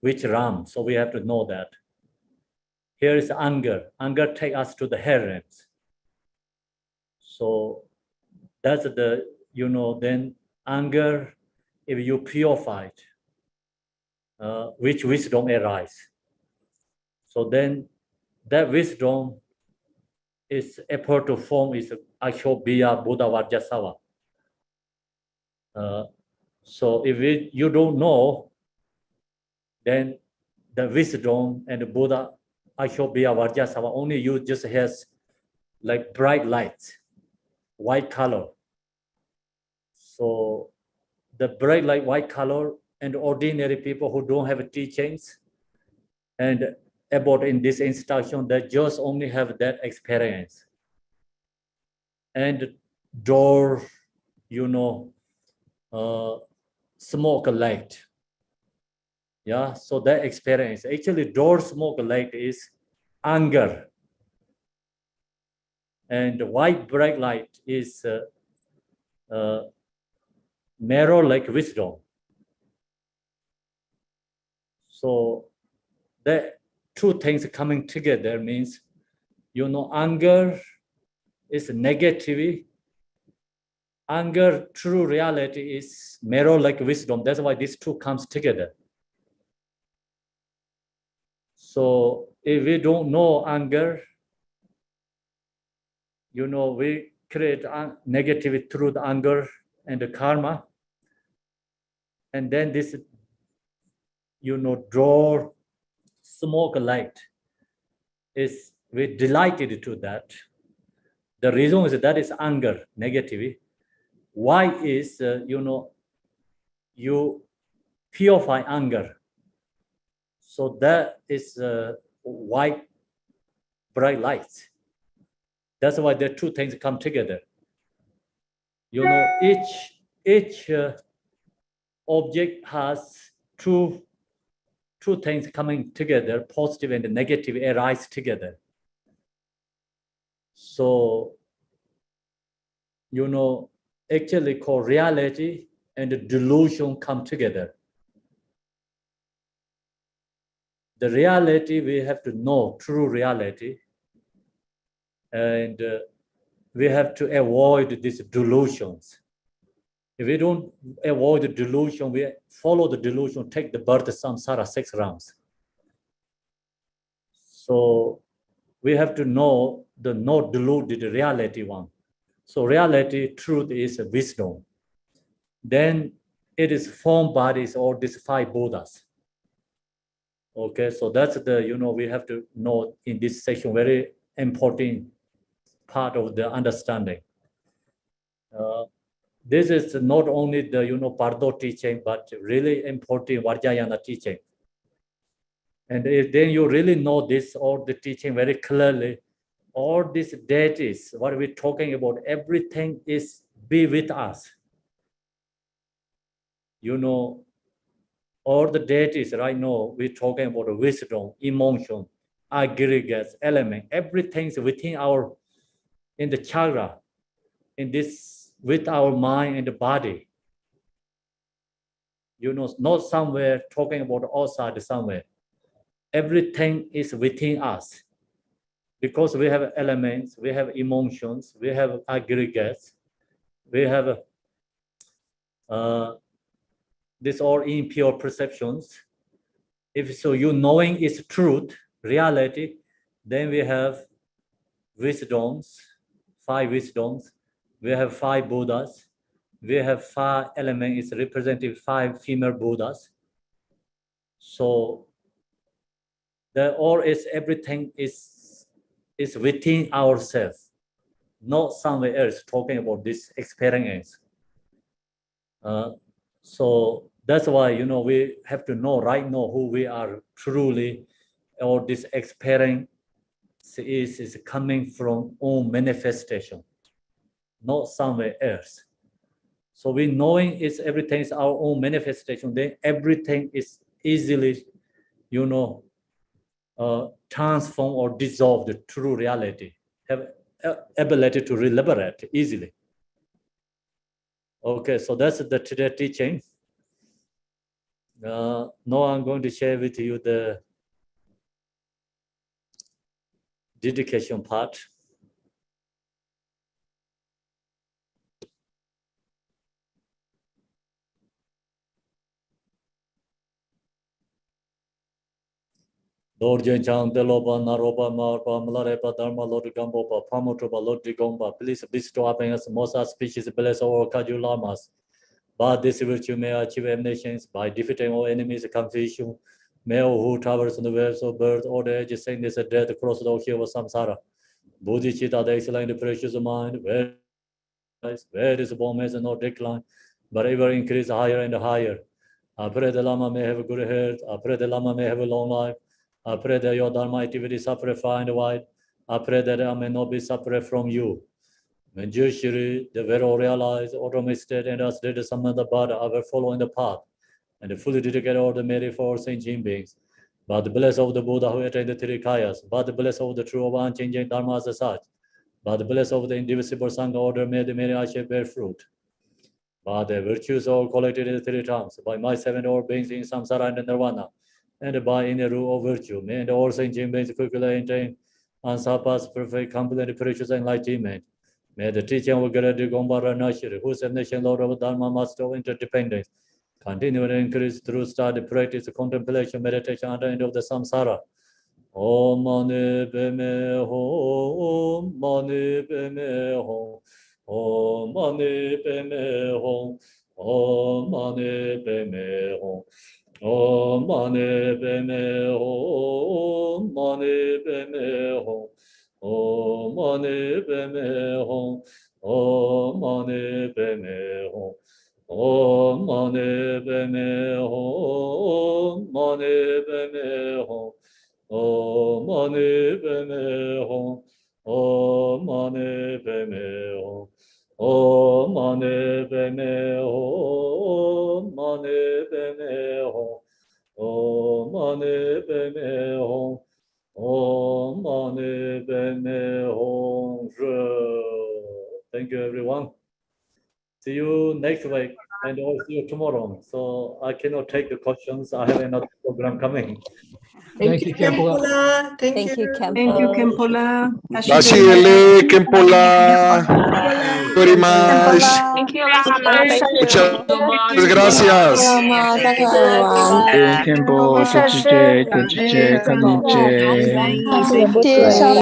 which realm? So we have to know that. Here is anger. Anger takes us to the hell realms. So that's the, then anger, if you purify it, which wisdom arise. So then that wisdom is able to form is Akshobhya Buddha Vajrasattva. So if you don't know, then the wisdom and the Buddha Akshobhya Vajrasattva only you just has like bright lights, white color. So the bright light, white color, and ordinary people who don't have teachings and about in this instruction, they just only have that experience. And door, smoke light. Yeah, so that experience. Actually, door smoke light is anger. And white bright light is narrow like wisdom. So the 2 things coming together means, anger is negative. Anger, true reality is mirror like wisdom. That's why these 2 comes together. So if we don't know anger, we create negativity through the anger and the karma. And then this, draw smoke light is we delighted to that. The reason is that is anger, negativity. Why is, you purify anger. So that is white bright lights. That's why the 2 things come together. Each object has two things coming together, positive and negative arise together. So, actually called reality and delusion come together. The reality, we have to know true reality. And we have to avoid these delusions. If we don't avoid the delusion, we follow the delusion, take the birth samsara 6 rounds. So we have to know the not deluded reality one. So reality, truth is wisdom. Then it is form bodies or these 5 Buddhas. Okay, so that's the, we have to know in this section, very important part of the understanding. This is not only the, Bardo teaching, but really important Vajrayana teaching. And then you really know this, all the teaching very clearly. All these deities, what we're talking about, everything is be with us. All the deities right now, we're talking about wisdom, emotion, aggregates, element, everything's within in the chakra, in this, with our mind and the body. Not somewhere talking about outside somewhere. Everything is within us. Because we have elements, we have emotions, we have aggregates, we have this all impure perceptions. If so, knowing is truth, reality, then we have wisdoms, 5 wisdoms, we have 5 Buddhas, we have 5 elements representing 5 female Buddhas. So everything is within ourselves, not somewhere else talking about this experience. So that's why, we have to know right now who we are truly, or this experience is coming from own manifestation, not somewhere else. So we knowing everything is our own manifestation, then everything is easily, transform or dissolve the true reality, have ability to liberate easily. Okay, so that's the today teaching. Now I'm going to share with you the dedication part. Lord Jenchang, Deloba, Naroba, Marba, Malarepa, Dharma, Lord Gamboba, Pamotroba, Lord Digomba, please bestow upon us most auspicious bless all Kaju Lamas. By this virtue may achieve emanations by defeating all enemies, confusion. May all who travels in the waves of birth, all the ages, sickness, and death, across the ocean of samsara. Bodhicitta, the excellent, the precious mind, where is born has no decline, but ever increase higher and higher. I pray the Lama may have a good health. I pray the Lama may have a long life. I pray that your Dharma activity suffer far and wide. I pray that I may not be separate from you. When Jushri, the very realized, automated, and as did the Samantha Bardo, I will follow in the path and fully dedicate all the merit for sentient beings. By the bless of the Buddha who attained the three kayas, by the bless of the true unchanging Dharma as such, by the bless of the indivisible Sangha order, may the many Ashe bear fruit. By the virtues all collected in the 3 terms, by my 7 all beings in samsara and nirvana, and by inner rule of virtue, may the all sentient beings quickly attain unsurpassed, perfect, complete, precious enlightenment. May the teaching of Gurudeva Gombara Nashiri, whose nation Lord of Dharma, master of interdependence, continue to increase through study, practice, contemplation, meditation, at the end of the samsara. Om Mani Padme Hum, Mani Padme Hum, Om Mani Padme Hum, Om Mani Padme Hum, Om Mani Padme Hum, Mani Padme Hum, Om Mani Padme Hum, Om Mani Padme Hum, Om Mani Padme Hum, Mani Padme Hum. Om Mani Padme Hum, Om Mani Padme Hum, Om Mani Padme Hum, Mani Padme Hum, Om Mani Padme Hum, Om Mani Padme Hum. Thank you, everyone. See you next week and also see you tomorrow. So I cannot take the questions. I have another program coming. Thank you, Kempola. Thank you, Kempola. Thank you, Kempola. Gracias, Kempola. Very much. Thank you, Lama. Muchas gracias. Thank you, everyone. Kempo, Thank you.